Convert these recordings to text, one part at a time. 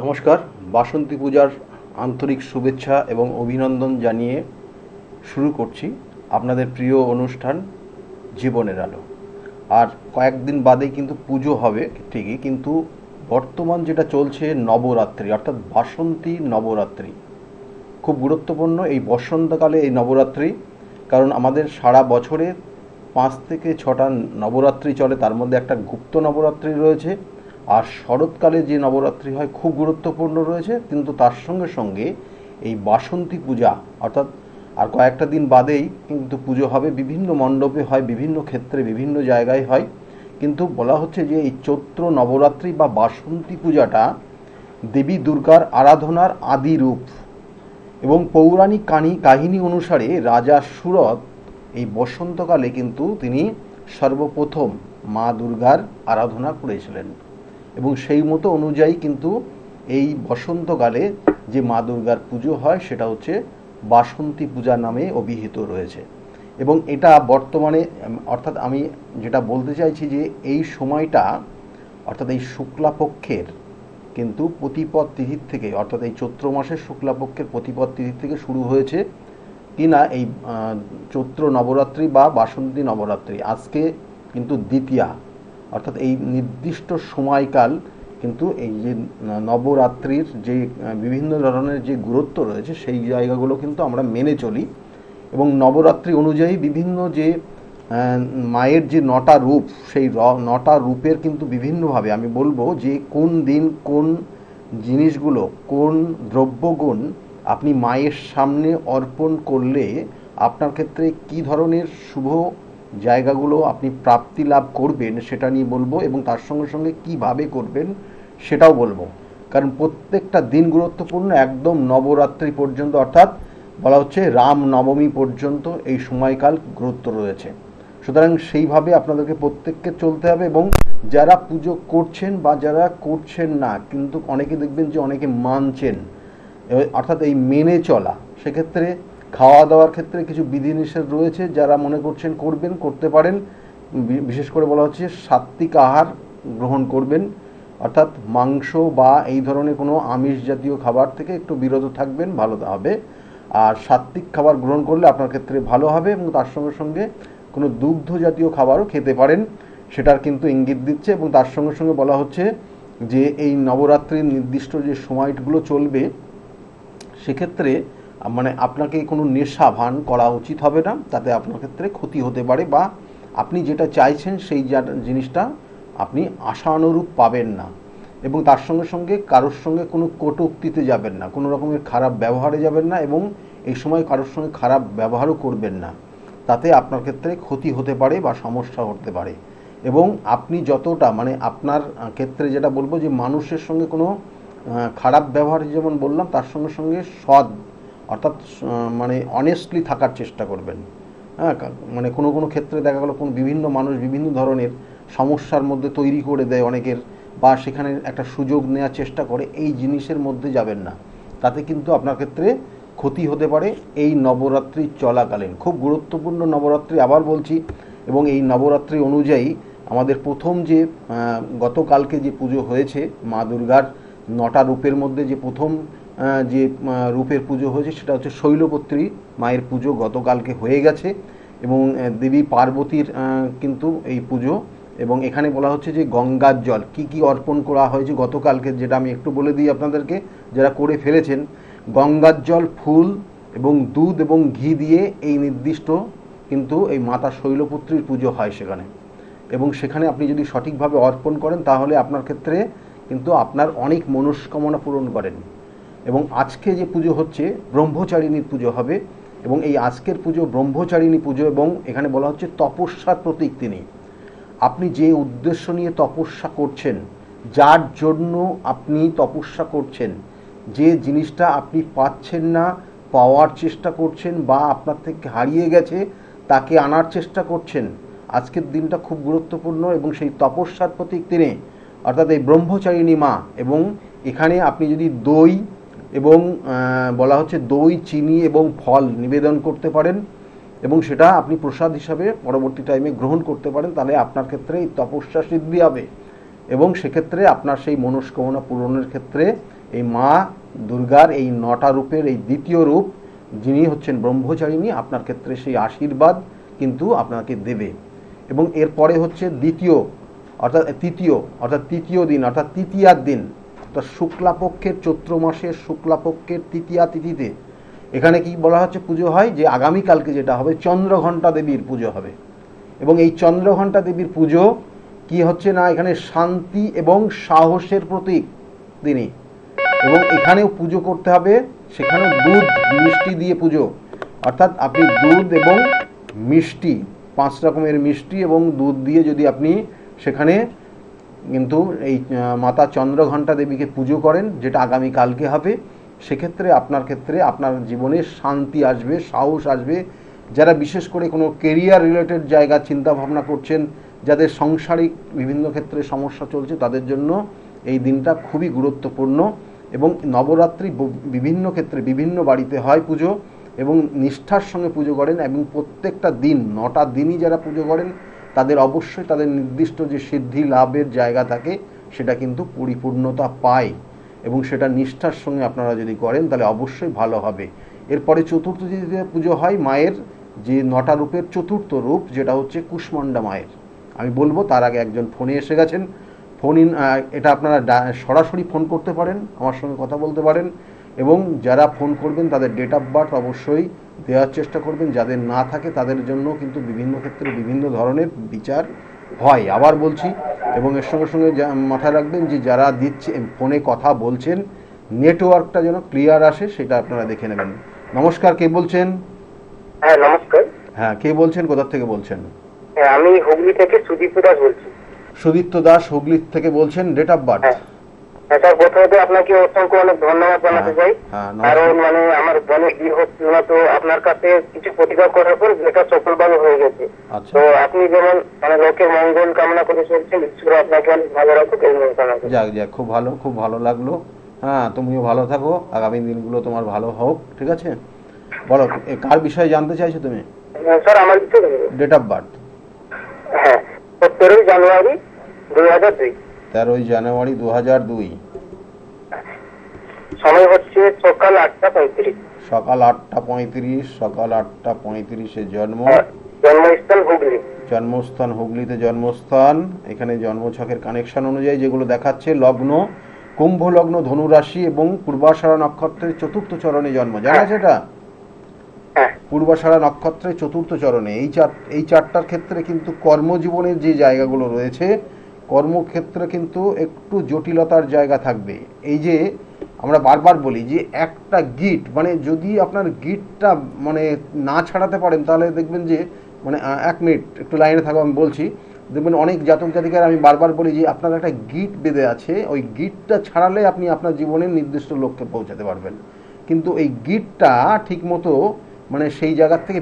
নমস্কার। বাসন্তী পূজার আন্তরিক শুভেচ্ছা এবং অভিনন্দন জানিয়ে শুরু করছি আপনাদের প্রিয় অনুষ্ঠান জীবনের আলো। আর কয়েকদিন বাদেই কিন্তু পুজো হবে ঠিকই, কিন্তু বর্তমান যেটা চলছে নবরাত্রি, অর্থাৎ বাসন্তী নবরাত্রি খুব গুরুত্বপূর্ণ এই বসন্তকালে এই নবরাত্রি। কারণ আমাদের সারা বছরে 5 থেকে 6টা নবরাত্রি চলে, তার মধ্যে একটা গুপ্ত নবরাত্রি রয়েছে। আর শরৎকালে যে নবরাত্রি হয় খুব গুরুত্বপূর্ণ রয়েছে, কিন্তু তার সঙ্গে সঙ্গে এই বাসন্তী পূজা অর্থাৎ আর কয়েকটা দিন বাদেই কিন্তু পুজো হবে। বিভিন্ন মণ্ডপে হয়, বিভিন্ন ক্ষেত্রে বিভিন্ন জায়গায় হয়, কিন্তু বলা হচ্ছে যে এই চৈত্র নবরাত্রি বা বাসন্তী পূজাটা দেবী দুর্গার আরাধনার আদি রূপ। এবং পৌরাণিক কাহিনী অনুসারে রাজা সুরথ এই বসন্তকালে কিন্তু তিনি সর্বপ্রথম মা দুর্গার আরাধনা করেছিলেন, এবং সেই মতো অনুযায়ী কিন্তু এই বসন্তকালে যে মা দুর্গার পুজো হয় সেটা হচ্ছে বাসন্তী পূজা নামে অভিহিত রয়েছে। এবং এটা বর্তমানে অর্থাৎ আমি যেটা বলতে চাইছি যে এই সময়টা অর্থাৎ এই শুক্লাপক্ষের কিন্তু প্রতিপদ তিথির থেকে, অর্থাৎ এই চৈত্র মাসের শুক্লাপক্ষের প্রতিপদ তিথির থেকে শুরু হয়েছে কিনা এই চৈত্র নবরাত্রি বা বাসন্তী নবরাত্রি। আজকে কিন্তু দ্বিতীয়া, অর্থাৎ এই নির্দিষ্ট সময়কাল কিন্তু এই যে নবরাত্রির যে বিভিন্ন ধরনের যে গুরুত্ব রয়েছে সেই জায়গাগুলো কিন্তু আমরা মেনে চলি। এবং নবরাত্রি অনুযায়ী বিভিন্ন যে মায়ের যে 9টা রূপ, সেই 9টা রূপের কিন্তু বিভিন্নভাবে আমি বলবো যে কোন দিন কোন জিনিসগুলো, কোন দ্রব্যগুণ আপনি মায়ের সামনে অর্পণ করলে আপনার ক্ষেত্রে কি ধরনের শুভ জায়গাগুলো আপনি প্রাপ্তি লাভ করবেন সেটা নিয়ে বলবো, এবং তার সঙ্গে সঙ্গে কীভাবে করবেন সেটাও বলবো। কারণ প্রত্যেকটা দিন গুরুত্বপূর্ণ, একদম নবরাত্রি পর্যন্ত, অর্থাৎ বলা হচ্ছে রাম নবমী পর্যন্ত এই সময়কাল গুরুত্ব রয়েছে। সুতরাং সেইভাবে আপনাদেরকে প্রত্যেককে চলতে হবে। এবং যারা পুজো করছেন বা যারা করছেন না, কিন্তু অনেকে দেখবেন যে অনেকে মানছেন, অর্থাৎ এই মেনে চলা, সেক্ষেত্রে খাওয়া দাওয়ার ক্ষেত্রে কিছু বিধিনিষেধ রয়েছে। যারা মনে করছেন করবেন, করতে পারেন। বিশেষ করে বলা হচ্ছে সাত্ত্বিক আহার গ্রহণ করবেন, অর্থাৎ মাংস বা এই ধরনের কোনো আমিষ জাতীয় খাবার থেকে একটু বিরত থাকবেন, ভালো হবে। আর সাত্ত্বিক খাবার গ্রহণ করলে আপনার ক্ষেত্রে ভালো হবে, এবং তার সঙ্গে সঙ্গে কোনো দুগ্ধ জাতীয় খাবারও খেতে পারেন, সেটার কিন্তু ইঙ্গিত দিচ্ছে। এবং তার সঙ্গে সঙ্গে বলা হচ্ছে যে এই নবরাত্রির নির্দিষ্ট যে সময়গুলো চলবে সেক্ষেত্রে মানে আপনাকে কোনো নেশা ভান করা উচিত হবে না, তাতে আপনার ক্ষেত্রে ক্ষতি হতে পারে, বা আপনি যেটা চাইছেন সেই জিনিসটা আপনি আশানুরূপ পাবেন না। এবং তার সঙ্গে সঙ্গে কারোর সঙ্গে কোনো কটূক্তিতে যাবেন না, কোনো রকমের খারাপ ব্যবহারে যাবেন না, এবং এই সময় কারোর সঙ্গে খারাপ ব্যবহারও করবেন না, তাতে আপনার ক্ষেত্রে ক্ষতি হতে পারে বা সমস্যা হতে পারে। এবং আপনি যতটা মানে আপনার ক্ষেত্রে যেটা বলবো যে মানুষের সঙ্গে কোনো খারাপ ব্যবহার যেমন বললাম, তার সঙ্গে সঙ্গে সৎ অর্থাৎ মানে অনেস্টলি থাকার চেষ্টা করবেন। হ্যাঁ, মানে কোনো কোনো ক্ষেত্রে দেখা গেলো কোনো বিভিন্ন মানুষ বিভিন্ন ধরনের সমস্যার মধ্যে তৈরি করে দেয় অনেকের, বা সেখানে একটা সুযোগ নেওয়ার চেষ্টা করে, এই জিনিসের মধ্যে যাবেন না, তাতে কিন্তু আপনার ক্ষেত্রে ক্ষতি হতে পারে। এই নবরাত্রি চলাকালীন খুব গুরুত্বপূর্ণ নবরাত্রি, আবার বলছি। এবং এই নবরাত্রি অনুযায়ী আমাদের প্রথম যে গতকালকে যে পুজো হয়েছে মা দুর্গার 9টা রূপের মধ্যে যে প্রথম যে রূপের পুজো হয়েছে সেটা হচ্ছে শৈলপুত্রী মায়ের পুজো গতকালকে হয়ে গেছে। এবং দেবী পার্বতীর কিন্তু এই পুজো। এবং এখানে বলা হচ্ছে যে গঙ্গার জল কি কি অর্পণ করা হয়েছে গতকালকে, যেটা আমি একটু বলে দিই আপনাদেরকে যারা করে ফেলেছেন। গঙ্গার জল, ফুল এবং দুধ এবং ঘি দিয়ে এই নির্দিষ্ট কিন্তু এই মাতা শৈলপুত্রীর পুজো হয় সেখানে। এবং সেখানে আপনি যদি সঠিকভাবে অর্পণ করেন তাহলে আপনার ক্ষেত্রে কিন্তু আপনার অনেক মনস্কামনা পূরণ করেন। এবং আজকে যে পুজো হচ্ছে ব্রহ্মচারিণীর পুজো হবে, এবং এই আজকের পুজো ব্রহ্মচারিণী পুজো। এবং এখানে বলা হচ্ছে তপস্যার প্রতীক তিনি। আপনি যে উদ্দেশ্য নিয়ে তপস্যা করছেন, যার জন্য আপনি তপস্যা করছেন, যে জিনিসটা আপনি পাচ্ছেন না, পাওয়ার চেষ্টা করছেন, বা আপনার থেকে হারিয়ে গেছে তাকে আনার চেষ্টা করছেন, আজকের দিনটা খুব গুরুত্বপূর্ণ। এবং সেই তপস্যার প্রতীক তিনি, অর্থাৎ এই ব্রহ্মচারিণী মা। এবং এখানে আপনি যদি দই এবং বলা হচ্ছে দই, চিনি এবং ফল নিবেদন করতে পারেন, এবং সেটা আপনি প্রসাদ হিসাবে পরবর্তী টাইমে গ্রহণ করতে পারেন, তাহলে আপনার ক্ষেত্রে এই তপস্যা সিদ্ধি হবে, এবং সেক্ষেত্রে আপনার সেই মনস্কামনা পূরণের ক্ষেত্রে এই মা দুর্গার এই 9টা রূপের এই দ্বিতীয় রূপ, যিনি হচ্ছেন ব্রহ্মচারিণী, আপনার ক্ষেত্রে সেই আশীর্বাদ কিন্তু আপনাকে দেবে। এবং এরপরে হচ্ছে তৃতীয় দিন, অর্থাৎ তৃতীয়ার দিন, অর্থাৎ শুক্লাপক্ষের, চৈত্র মাসের শুক্লাপক্ষের তৃতীয়া তিথিতে এখানে কি বলা হচ্ছে পুজো হয়, যে আগামীকালকে যেটা হবে চন্দ্রঘণ্টা দেবীর পুজো হবে। এবং এই চন্দ্রঘণ্টা দেবীর পুজো কি হচ্ছে না, এখানে শান্তি এবং সাহসের প্রতীক তিনি। এবং এখানেও পুজো করতে হবে, সেখানেও দুধ মিষ্টি দিয়ে পুজো, অর্থাৎ আপনি দুধ এবং মিষ্টি, 5 রকমের মিষ্টি এবং দুধ দিয়ে যদি আপনি সেখানে কিন্তু এই মাতা চন্দ্রঘণ্টা দেবীকে পুজো করেন, যেটা আগামীকালকে হবে, সেক্ষেত্রে আপনার জীবনে শান্তি আসবে, সাহস আসবে। যারা বিশেষ করে কোনো কেরিয়ার রিলেটেড জায়গা চিন্তা ভাবনা করছেন, যাদের সাংসারিক বিভিন্ন ক্ষেত্রে সমস্যা চলছে, তাদের জন্য এই দিনটা খুবই গুরুত্বপূর্ণ। এবং নবরাত্রি বিভিন্ন ক্ষেত্রে বিভিন্ন বাড়িতে হয় পুজো, এবং নিষ্ঠার সঙ্গে পুজো করেন, এবং প্রত্যেকটা দিন 9টা দিনই যারা পুজো করেন তাদের অবশ্যই তাদের নির্দিষ্ট যে সিদ্ধি লাভের জায়গা থাকে সেটা কিন্তু পরিপূর্ণতা পায়। এবং সেটা নিষ্ঠার সঙ্গে আপনারা যদি করেন তাহলে অবশ্যই ভালো হবে। এরপরে চতুর্থ তিথিতে পুজো হয় মায়ের যে 9টা রূপের চতুর্থ রূপ, যেটা হচ্ছে কুষ্মান্ডা মায়ের। আমি বলবো তার আগে একজন ফোনে এসে গেছেন, এটা আপনারা সরাসরি ফোন করতে পারেন, আমার সঙ্গে কথা বলতে পারেন। এবং যারা ফোন করবেন তাদের ডেট অফ বার্থ অবশ্যই দেওয়ার চেষ্টা করবেন, যাদের না থাকে তাদের জন্য কিন্তু বিভিন্ন ক্ষেত্রে বিভিন্ন ধরনের বিচার হয়। আবার বলছি, এবং এর সঙ্গে সঙ্গে মাথায় রাখবেন যে যারা দিচ্ছে ফোনে কথা বলছেন, নেটওয়ার্কটা যেন ক্লিয়ার আসে সেটা আপনারা দেখে নেবেন। নমস্কার, কে বলছেন? হ্যাঁ নমস্কার। হ্যাঁ, কে বলছেন, কোথা থেকে বলছেন? হ্যাঁ, আমি হুগলি থেকে সুদীপ্ত দাস বলছি। সুদীপ্ত দাস হুগলি থেকে বলছেন। Date of birth? হ্যাঁ স্যার, প্রথমত আপনাকে অসংখ্য অনেক ধন্যবাদ জানাতে চাই, কারণ আমার বোনের বিয়ে হচ্ছিল না, তো আপনার কাছে কিছু প্রতিকার করার পর যেটা সফলভাবে হয়ে গেছে। তো আপনি যেমন লোকের মঙ্গল কামনা করে চলছেন, ঈশ্বর আপনাকে অনেক ভালো রাখুক। যাক, খুব ভালো লাগলো। হ্যাঁ, তুমিও ভালো থাকো, আগামী দিনগুলো তোমার ভালো হোক। ঠিক আছে, বলো কার বিষয়ে জানতে চাইছো তুমি? স্যার আমার ডেট অফ বার্থ? হ্যাঁ, 13 জানুয়ারি 2002। 13 জানুয়ারি 2002। সময় হচ্ছে সকাল 8:35। সকাল 8:35। সকাল 8:35-এ জন্ম। জন্মস্থান হুগলি। জন্মস্থান হুগলিতে জন্মস্থান। এখানে জন্মছকের কানেকশন অনুযায়ী যেগুলো দেখাচ্ছে, লগ্ন কুম্ভ লগ্ন, ধনু রাশি এবং পূর্বাষাঢ়া নক্ষত্রের চতুর্থ চরণে জন্ম। জানা আছে এটা? পূর্বাষাঢ়া নক্ষত্রের চতুর্থ চরণে। এই চারটার ক্ষেত্রে কিন্তু কর্মজীবনের যে জায়গাগুলো রয়েছে, কর্মক্ষেত্রে কিন্তু একটু জটিলতার জায়গা থাকবে। এই যে আমরা বারবার বলি যে একটা গিট, মানে যদি আপনার গিটটা না ছাড়াতে পারেন, তাহলে দেখবেন যে 1 মিনিট একটু লাইনে থাকো, আমি বলছি। দেখবেন অনেক জাতক জাতিকার আমি বারবার বলি যে আপনার একটা গিট বেঁধে আছে, ওই গিটটা ছাড়ালে আপনি আপনার জীবনের নির্দিষ্ট লক্ষ্যে পৌঁছাতে পারবেন। কিন্তু এই গিটটা ঠিক মতো সেই জায়গার থেকে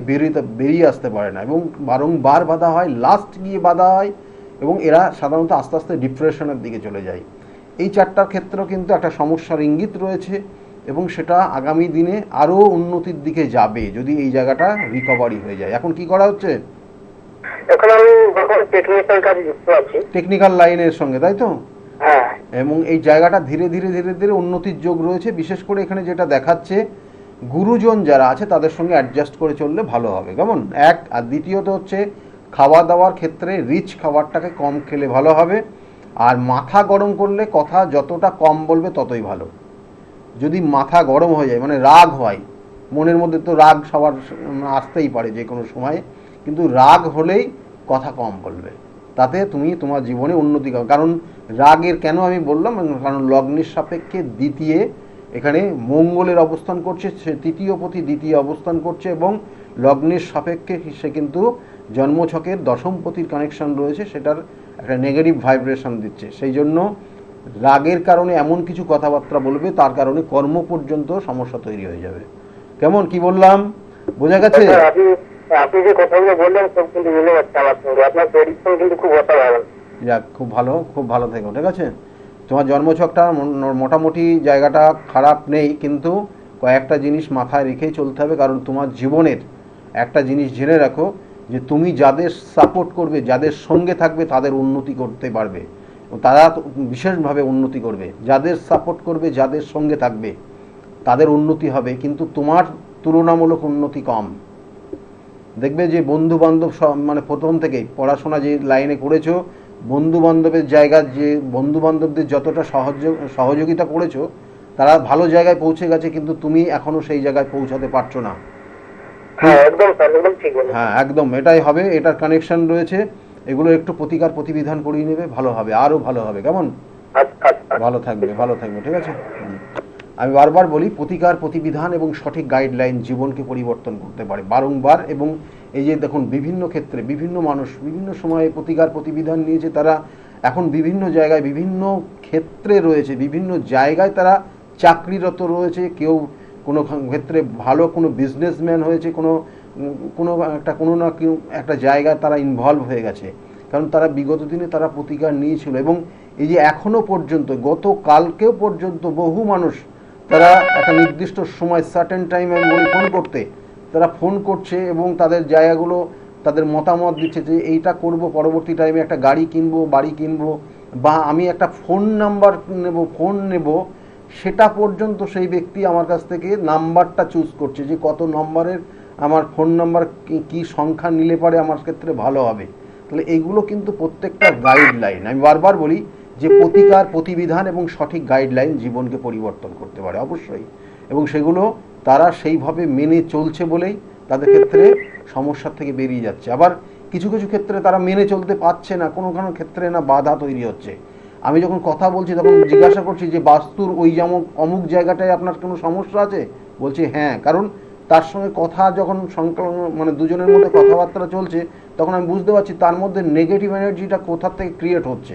বেরিয়ে আসতে পারে না, এবং বারংবার বাধা হয়, লাস্ট গিয়ে বাধা হয়, এবং এরা সাধারণত আস্তে আস্তে ডিপ্রেশনের দিকে চলে যায়। এই চারটার ক্ষেত্রেও কিন্তু একটা সমস্যার ইঙ্গিত রয়েছে, এবং সেটা আগামী দিনে আরও উন্নতির দিকে যাবে যদি এই জায়গাটা রিকভারি হয়ে যায়। এখন কি করা হচ্ছে? এখন আমি টেকনিক্যাল কাজে যুক্ত আছি, টেকনিক্যাল লাইনের সঙ্গে, তাই তো? হ্যাঁ। এবং এই জায়গাটা ধীরে ধীরে উন্নতির যোগ রয়েছে। বিশেষ করে এখানে যেটা দেখাচ্ছে, গুরুজন যারা আছে তাদের সঙ্গে অ্যাডজাস্ট করে চললে ভালো হবে, কেমন? এক। আর দ্বিতীয়ত হচ্ছে খাওয়া দাওয়ার ক্ষেত্রে রিচ খাবারটাকে কম খেলে ভালো হবে। আর মাথা গরম করলে কথা যতটা কম বলবে ততই ভালো। যদি মাথা গরম হয়ে যায়, রাগ হয়, মনের মধ্যে তো রাগ সবার আসতেই পারে যে কোনো সময়, কিন্তু রাগ হলেই কথা কম বলবে, তাতে তুমি তোমার জীবনে উন্নতি করো। কারণ রাগের কেন আমি বললাম, কারণ লগ্নের সাপেক্ষে দ্বিতীয় এখানে মঙ্গলের অবস্থান করছে, সে তৃতীয় পতি দ্বিতীয় অবস্থান করছে, এবং লগ্নের সাপেক্ষে সে কিন্তু জন্মছকের দশমপতির কানেকশন রয়েছে, সেটার একটা নেগেটিভ ভাইব্রেশন দিচ্ছে। সেই জন্য রাগের কারণে এমন কিছু কথাবার্তা বলবে, তার কারণে কর্ম পর্যন্ত সমস্যা তৈরি হয়ে যাবে। কেমন, কি বললাম, বোঝা গেছে? আপনি যে কথাগুলো বললেন সব কিন্তু মিলে যাচ্ছে আমার সঙ্গে, আপনার পরিশ্রম কিন্তু খুব অসাধারণ। যাক, খুব ভালো থেকো। ঠিক আছে, তোমার জন্মছকটা মোটামুটি জায়গাটা খারাপ নেই, কিন্তু কয়েকটা জিনিস মাথায় রেখেই চলতে হবে। কারণ তোমার জীবনের একটা জিনিস জেনে রাখো, যে তুমি যাদের সাপোর্ট করবে, যাদের সঙ্গে থাকবে, তাদের উন্নতি করতে পারবে। তারা বিশেষভাবে উন্নতি করবে, যাদের সাপোর্ট করবে, যাদের সঙ্গে থাকবে তাদের উন্নতি হবে, কিন্তু তোমার তুলনামূলক উন্নতি কম। দেখবে যে বন্ধু বান্ধব মানে প্রথম থেকেই পড়াশোনা যে লাইনে করেছো, বন্ধু বান্ধবের জায়গার যে বন্ধু বান্ধবদের যতটা সহযোগিতা করেছো তারা ভালো জায়গায় পৌঁছে গেছে, কিন্তু তুমি এখনো সেই জায়গায় পৌঁছাতে পারছো না। হ্যাঁ একদম স্যার, একদম ঠিক বলেছেন। হ্যাঁ একদম এটাই হবে, এটার কানেকশন রয়েছে। এগুলো একটু প্রতিকার প্রতিবিধান করিয়ে নেবে, ভালো হবে, আরও ভালো হবে। কেমন? ভালো থাকবে, ভালো থাকবে, ঠিক আছে। আমি বারবার বলি, প্রতিকার প্রতিবিধান এবং সঠিক গাইডলাইন জীবনকে পরিবর্তন করতে পারে বারংবার। এবং এই যে দেখুন বিভিন্ন ক্ষেত্রে বিভিন্ন মানুষ বিভিন্ন সময়ে প্রতিকার প্রতিবিধান নিয়েছে, তারা এখন বিভিন্ন জায়গায় বিভিন্ন ক্ষেত্রে রয়েছে, বিভিন্ন জায়গায় তারা চাকরিরত রয়েছে, কেউ কোনো ক্ষেত্রে ভালো কোনো বিজনেসম্যান হয়েছে, কোনো না কেউ একটা জায়গায় তারা ইনভলভ হয়ে গেছে, কারণ তারা বিগত দিনে তারা প্রতিকার নিয়েছিল। এবং এই যে এখনও পর্যন্ত গতকালকেও পর্যন্ত বহু মানুষ তারা একটা নির্দিষ্ট সময় সার্টেন টাইম আমি বলি ফোন করতে, তারা ফোন করছে এবং তাদের জায়গাগুলো তাদের মতামত দিচ্ছে যে এইটা করব, পরবর্তী টাইমে একটা গাড়ি কিনবো, বাড়ি কিনবো, বা আমি একটা ফোন নাম্বার নেব, ফোন নেব, সেটা পর্যন্ত সেই ব্যক্তি আমার কাছ থেকে নাম্বারটা চুজ করছে যে কত নম্বরের আমার ফোন নাম্বার, কি সংখ্যা নিলে পারে আমার ক্ষেত্রে ভালো হবে। তাহলে এইগুলো কিন্তু প্রত্যেকটা গাইডলাইন, আমি বারবার বলি যে প্রতিকার প্রতিবিধান এবং সঠিক গাইডলাইন জীবনকে পরিবর্তন করতে পারে অবশ্যই, এবং সেগুলো তারা সেইভাবে মেনে চলছে বলেই তাদের ক্ষেত্রে সমস্যার থেকে বেরিয়ে যাচ্ছে। আবার কিছু কিছু ক্ষেত্রে তারা মেনে চলতে পারছে না, কোনো কোনো ক্ষেত্রে না বাধা তৈরি হচ্ছে। আমি যখন কথা বলছি তখন জিজ্ঞাসা করছি যে বাস্তুর ওই যেমন অমুক জায়গাটায় আপনার কোনো সমস্যা আছে, বলছে হ্যাঁ, কারণ তার সঙ্গে কথা যখন মানে দুজনের মধ্যে কথাবার্তা চলছে তখন আমি বুঝতে পারছি তার মধ্যে নেগেটিভ এনার্জিটা কোথার থেকে ক্রিয়েট হচ্ছে।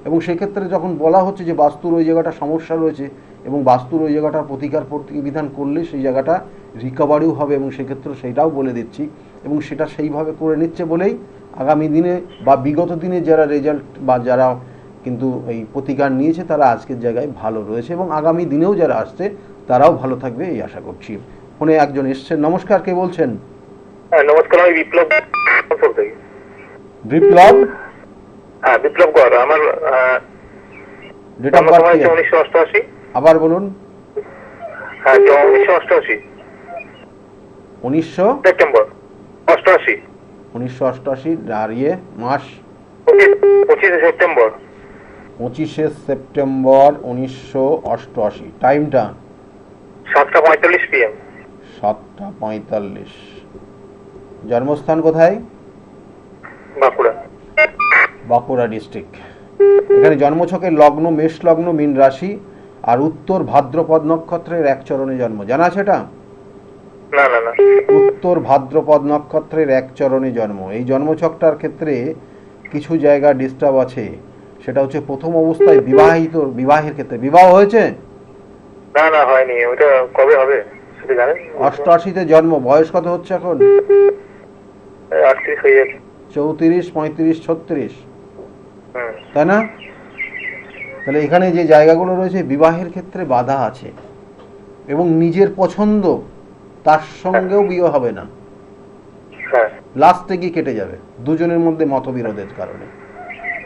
এবং সেক্ষেত্রে যখন বলা হচ্ছে যে বাস্তুর ওই জায়গাটা সমস্যা রয়েছে এবং বাস্তুর ওই জায়গাটার প্রতিকার প্রতিবিধান করলে সেই জায়গাটা রিকভারিও হবে, এবং সেক্ষেত্রে সেইটাও বলে দিচ্ছি, এবং সেটা সেইভাবে করে নিচ্ছে বলেই আগামী দিনে বা বিগত দিনে যারা রেজাল্ট বা যারা কিন্তু এই প্রতিকার নিয়েছে তারা আজকের জায়গায় ভালো রয়েছে, এবং আগামী দিনেও যারা আসছে তারাও ভালো থাকবে এই আশা করছি। ফোনে একজন এসছেন। নমস্কার, কে বলছেন? হ্যাঁ নমস্কার, আমি বিপ্লব। বিপ্লব? হ্যাঁ বিপ্লব কর। আমার ডেট অফ বার্থ 1988। আবার বলুন। হ্যাঁ 1988 19 সেপ্টেম্বর 88। 1988 আর ইয়ে মাস 25 সেপ্টেম্বর। 25 সেপ্টেম্বর 1988। টাইমটা 7:45 PM। 7:45। জন্মস্থান কোথায়? বাঁকুড়া। বাঁকুড়া ডিস্ট্রিক্ট। এখানে জন্মছকের লগ্ন মেষ লগ্ন, মীন রাশি, আর উত্তর ভাদ্রপদ নক্ষত্রের এক চরণে জন্ম। জানা আছে এটা? না না না। উত্তর ভাদ্রপদ নক্ষত্রের এক চরণে জন্ম। এই জন্মছকটার ক্ষেত্রে কিছু জায়গা ডিস্টার্ব আছে। সেটা হচ্ছে প্রথম অবস্থায় বিবাহের ক্ষেত্রে। বিবাহ হয়েছে? না না হয়নি। ওটা কবে হবে সেটা জানেন? 88-তে জন্ম। বয়স কত হচ্ছে এখন? 38 হয়ে যাচ্ছে। 34, 35, 36, তাই না? তাহলে এখানে যে জায়গাগুলো রয়েছে বিবাহের ক্ষেত্রে বাধা আছে, এবং নিজের পছন্দ তার সঙ্গেও বিয়ে হবে না, লাস্টে গিয়ে কেটে যাবে দুজনের মধ্যে মতবিরোধের কারণে।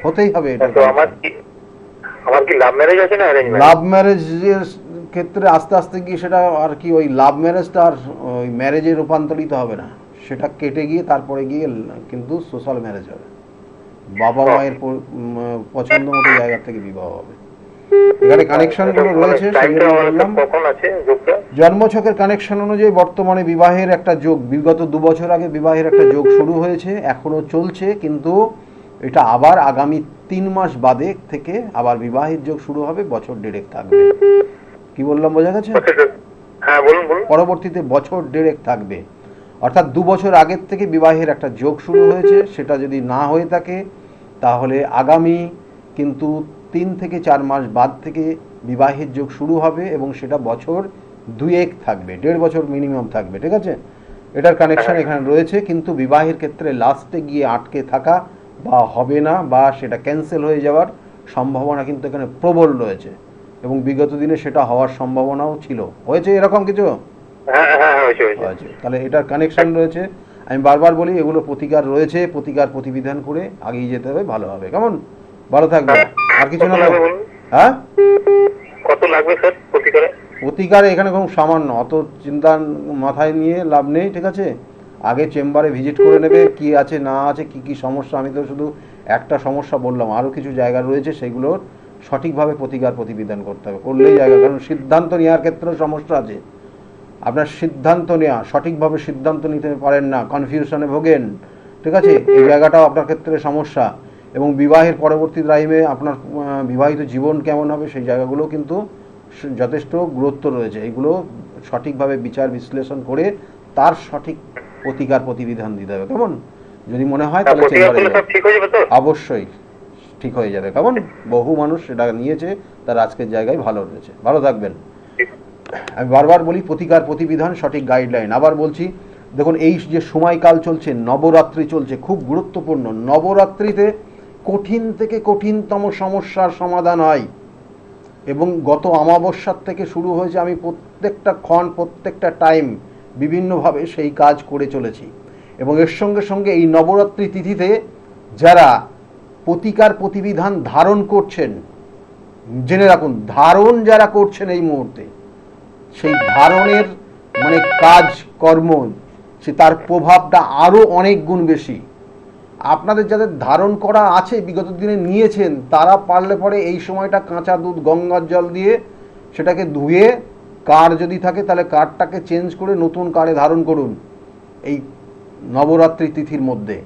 হতেই হবে এটা। আমার কি লাভ ম্যারেজ আছে না অ্যারেঞ্জ ম্যারেজ? লাভ ম্যারেজের ক্ষেত্রে আস্তে আস্তে গিয়ে সেটা আর কি ওই লাভ ম্যারেজটা আর ওই ম্যারেজে রূপান্তরিত হবে না, সেটা কেটে গিয়ে তারপরে গিয়ে কিন্তু সোশ্যাল ম্যারেজ হবে, বাবা মায়ের পছন্দ মতো জায়গা থেকে বিবাহ হবে। এখানে কানেকশন গুলো রয়েছে সেগুলো বললাম। জন্মছকের কানেকশন অনুযায়ী বর্তমানে বিবাহের একটা যোগ, বিগত 2 বছর আগে বিবাহের একটা যোগ শুরু হয়েছে, এখনো চলছে, কিন্তু এটা আবার আগামী 3 মাস বাদে থেকে আবার বিবাহের যোগ শুরু হবে, বছর 1.5 থাকবে। কি বললাম, বোঝা গেছে? হ্যাঁ বলুন বলুন। পরবর্তীতে বছর 1.5 থাকবে, অর্থাৎ 2 বছর আগের থেকে বিবাহের একটা যোগ শুরু হয়েছে, সেটা যদি না হয়ে থাকে তাহলে আগামী কিন্তু 3 থেকে 4 মাস বাদ থেকে বিবাহের যোগ শুরু হবে, এবং সেটা বছর 2-1 থাকবে, 1.5 বছর মিনিমাম থাকবে, ঠিক আছে? এটার কানেকশন এখানে রয়েছে, কিন্তু বিবাহের ক্ষেত্রে লাস্টে গিয়ে আটকে থাকা বা হবে না বা সেটা ক্যান্সেল হয়ে যাওয়ার সম্ভাবনা কিন্তু এখানে প্রবল রয়েছে, এবং বিগত দিনে সেটা হওয়ার সম্ভাবনাও ছিল। হয়েছে এরকম কিছু? হয়েছে। তাহলে এটার কানেকশন রয়েছে। আমি বারবার বলি এগুলো প্রতিকার রয়েছে, প্রতিকার প্রতিবিধান করে আগিয়ে যেতে হবে, ভালো হবে। কেমন? ভালো থাকবে। আর কিছু না? হ্যাঁ, কত লাগবে স্যার প্রতিকারে? প্রতিকারে এখানে খুব সামান্য, অত চিন্তা মাথায় নিয়ে লাভ নেই, ঠিক আছে? আগে চেম্বারে ভিজিট করে নেবে কি আছে না আছে, কি কি সমস্যা। আমি তো শুধু একটা সমস্যা বললাম, আরও কিছু জায়গা রয়েছে, সেগুলোর সঠিকভাবে প্রতিকার প্রতিবিধান করতে হবে, করলেই জায়গা। কারণ সিদ্ধান্ত নেওয়ার ক্ষেত্রেও সমস্যা আছে। আপনার সিদ্ধান্ত নেওয়া, সঠিকভাবে সিদ্ধান্ত নিতে পারেন না, কনফিউশনে ভোগেন, ঠিক আছে? এই জায়গাটাও আপনার ক্ষেত্রে সমস্যা। এবং বিবাহের পরবর্তী টাইমে আপনার বিবাহিত জীবন কেমন হবে, সেই জায়গাগুলো কিন্তু যথেষ্ট গুরুত্ব রয়েছে। এগুলো সঠিকভাবে বিচার বিশ্লেষণ করে তার সঠিক প্রতিকার প্রতিবিধান দিতে হবে, কেমন? যদি মনে হয় তাহলে অবশ্যই ঠিক হয়ে যাবে, কেমন? বহু মানুষ সেটা নিয়েছে, তার আজকের জায়গায় ভালো রয়েছে। ভালো থাকবেন। আমি বারবার বলি, প্রতিকার প্রতিবিধান, সঠিক গাইডলাইন। আবার বলছি, দেখুন এই যে সময়কাল চলছে, নবরাত্রি চলছে, খুব গুরুত্বপূর্ণ। নবরাত্রিতে কঠিন থেকে কঠিনতম সমস্যার সমাধান হয়। এবং গত অমাবস্যার থেকে শুরু হয়েছে, আমি প্রত্যেকটা ক্ষণ, প্রত্যেকটা টাইম বিভিন্নভাবে সেই কাজ করে চলেছি। এবং এর সঙ্গে সঙ্গে এই নবরাত্রি তিথিতে যারা প্রতিকার প্রতিবিধান ধারণ করছেন, জেনে রাখুন, ধারণ যারা করছেন এই মুহূর্তে, সেই ধারণের মানে কাজ কর্ম, সে তার প্রভাবটা আরও অনেক গুণ বেশি। আপনাদের যাদের ধারণ করা আছে, বিগত দিনে নিয়েছেন, তারা পারলে পরে এই সময়টা কাঁচা দুধ গঙ্গার জল দিয়ে সেটাকে ধুয়ে, কার্ড যদি থাকে তাহলে কার্ডটাকে চেঞ্জ করে নতুন কার্ডে ধারণ করুন এই নবরাত্রি তিথির মধ্যে।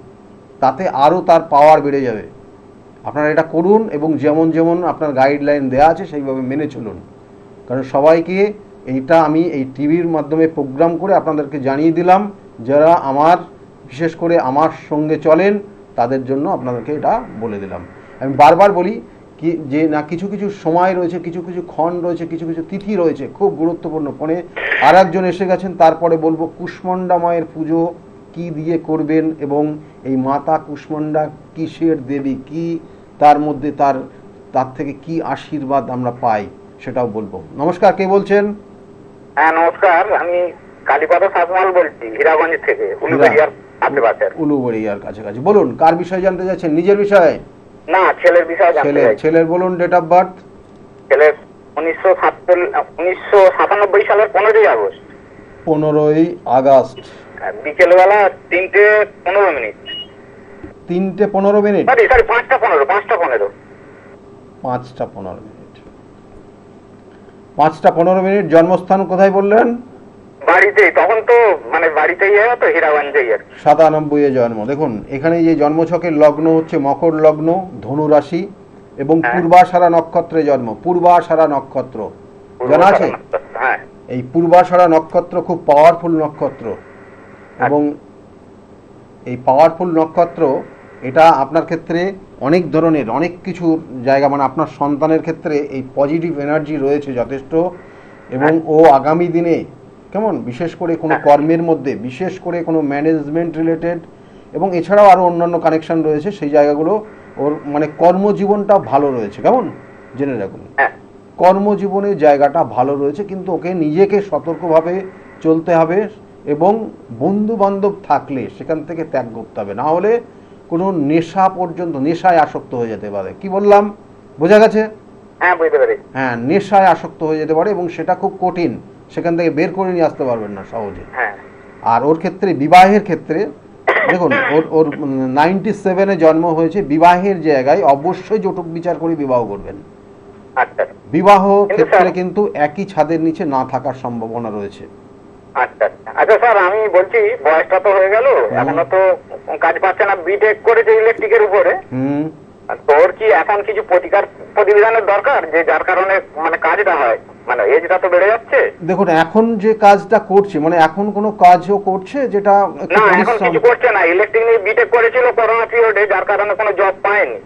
তাতে আরও তার পাওয়ার বেড়ে যাবে। আপনারা এটা করুন এবং যেমন যেমন আপনার গাইডলাইন দেওয়া আছে সেইভাবে মেনে চলুন। কারণ সবাইকে এইটা আমি এই টিভির মাধ্যমে প্রোগ্রাম করে আপনাদেরকে জানিয়ে দিলাম, যারা আমার বিশেষ করে আমার সঙ্গে চলেন তাদের জন্য আপনাদেরকে এটা বলে দিলাম। আমি বারবার বলি কি যে না, কিছু কিছু সময় রয়েছে, কিছু কিছু ক্ষণ রয়েছে, কিছু কিছু তিথি রয়েছে খুব গুরুত্বপূর্ণ। ফোনে আর একজন এসে গেছেন, তারপরে বলবো কুষ্মান্ডা মায়ের পুজো কি দিয়ে করবেন এবং এই মাতা কুষ্মান্ডা কিসের দেবী, কি তার মধ্যে তার থেকে কি আশীর্বাদ আমরা পাই সেটাও বলবো। নমস্কার, কে বলছেন? হ্যাঁ নমস্কার, আমি কালীপদ শাসমল বলছি, হীরাগঞ্জ থেকে, উলুবেড়িয়ার কাছাকাছি। বলুন, কার বিষয়ে জানতে চাচ্ছেন? নিজের বিষয়ে না, ছেলের বিষয়ে জানতে চাই। ছেলের বলুন, ডেট অফ বার্থ। ছেলের 1997 সালের 15ই আগস্ট। 15ই আগস্ট বিকেলবেলা 3:15। 3:15? সরি 5:15। 5:15। জন্মস্থান কোথায় বললেন? বাড়িতেই, তখন তো মানে বাড়িতেই তো হীরাগঞ্জেই আর 97-এ জন্ম। দেখুন এখানে যে জন্মছকের লগ্ন হচ্ছে মকর লগ্ন, ধনু রাশি এবং পূর্বাষাঢ়া নক্ষত্রে জন্ম। পূর্বাষাঢ়া নক্ষত্র জানা আছে? হ্যাঁ, এই পূর্বাষাঢ়া নক্ষত্র খুব পাওয়ারফুল নক্ষত্র। এবং এই পাওয়ারফুল নক্ষত্র এটা আপনার ক্ষেত্রে অনেক ধরনের অনেক কিছু জায়গা, মানে আপনার সন্তানের ক্ষেত্রে এই পজিটিভ এনার্জি রয়েছে যথেষ্ট। এবং ও আগামী দিনে কেমন, বিশেষ করে কোনো কর্মের মধ্যে, বিশেষ করে কোনো ম্যানেজমেন্ট রিলেটেড এবং এছাড়াও আরও অন্যান্য কানেকশন রয়েছে, সেই জায়গাগুলো ওর মানে কর্মজীবনটা ভালো রয়েছে, কেমন? জেনে রাখুন, কর্মজীবনের জায়গাটা ভালো রয়েছে, কিন্তু ওকে নিজেকে সতর্কভাবে চলতে হবে এবং বন্ধু বান্ধব থাকলে সেখান থেকে ত্যাগ করতে হবে, না হলে কোনো নেশা পর্যন্ত, নেশায় আসক্ত হয়ে যেতে পারে। কি বললাম, বোঝা গেছে? হ্যাঁ, বুঝতে পারি। হ্যাঁ, নেশায় আসক্ত হয়ে যেতে পারে এবং সেটা খুব কঠিন, সেখান থেকে বের করে নিয়ে আসতে পারবেন না সহজে। আর ওর ক্ষেত্রে, বিবাহের ক্ষেত্রে দেখুন, ওর 97-এ জন্ম হয়েছে। বিবাহের জায়গায় অবশ্যই জটক বিচার করে বিবাহ করবেন। বিবাহ ক্ষেত্রে কিন্তু একই ছাদের নিচে না থাকার সম্ভাবনা রয়েছে। আচ্ছা স্যার, আমি বলছি বয়সটা তো হয়ে গেল, এখনো তো কাজ পাচ্ছে না, বিটেক করেছে ইলেকট্রিকের উপরে। তোর কি এখন কিছু প্রতিকার প্রতিবিধানের দরকার, যে যার কারণে মানে কাজটা হয়, মানে এজটা তো বেড়ে যাচ্ছে? দেখুন এখন যে কাজটা করছে, মানে এখন কোনো কাজও করছে যেটা না, এখন কিছু করছে না। ইলেকট্রিক নিয়ে বিটেক করেছিল করোনা পিরিয়ডে, যার কারণে কোনো জব পায়নি।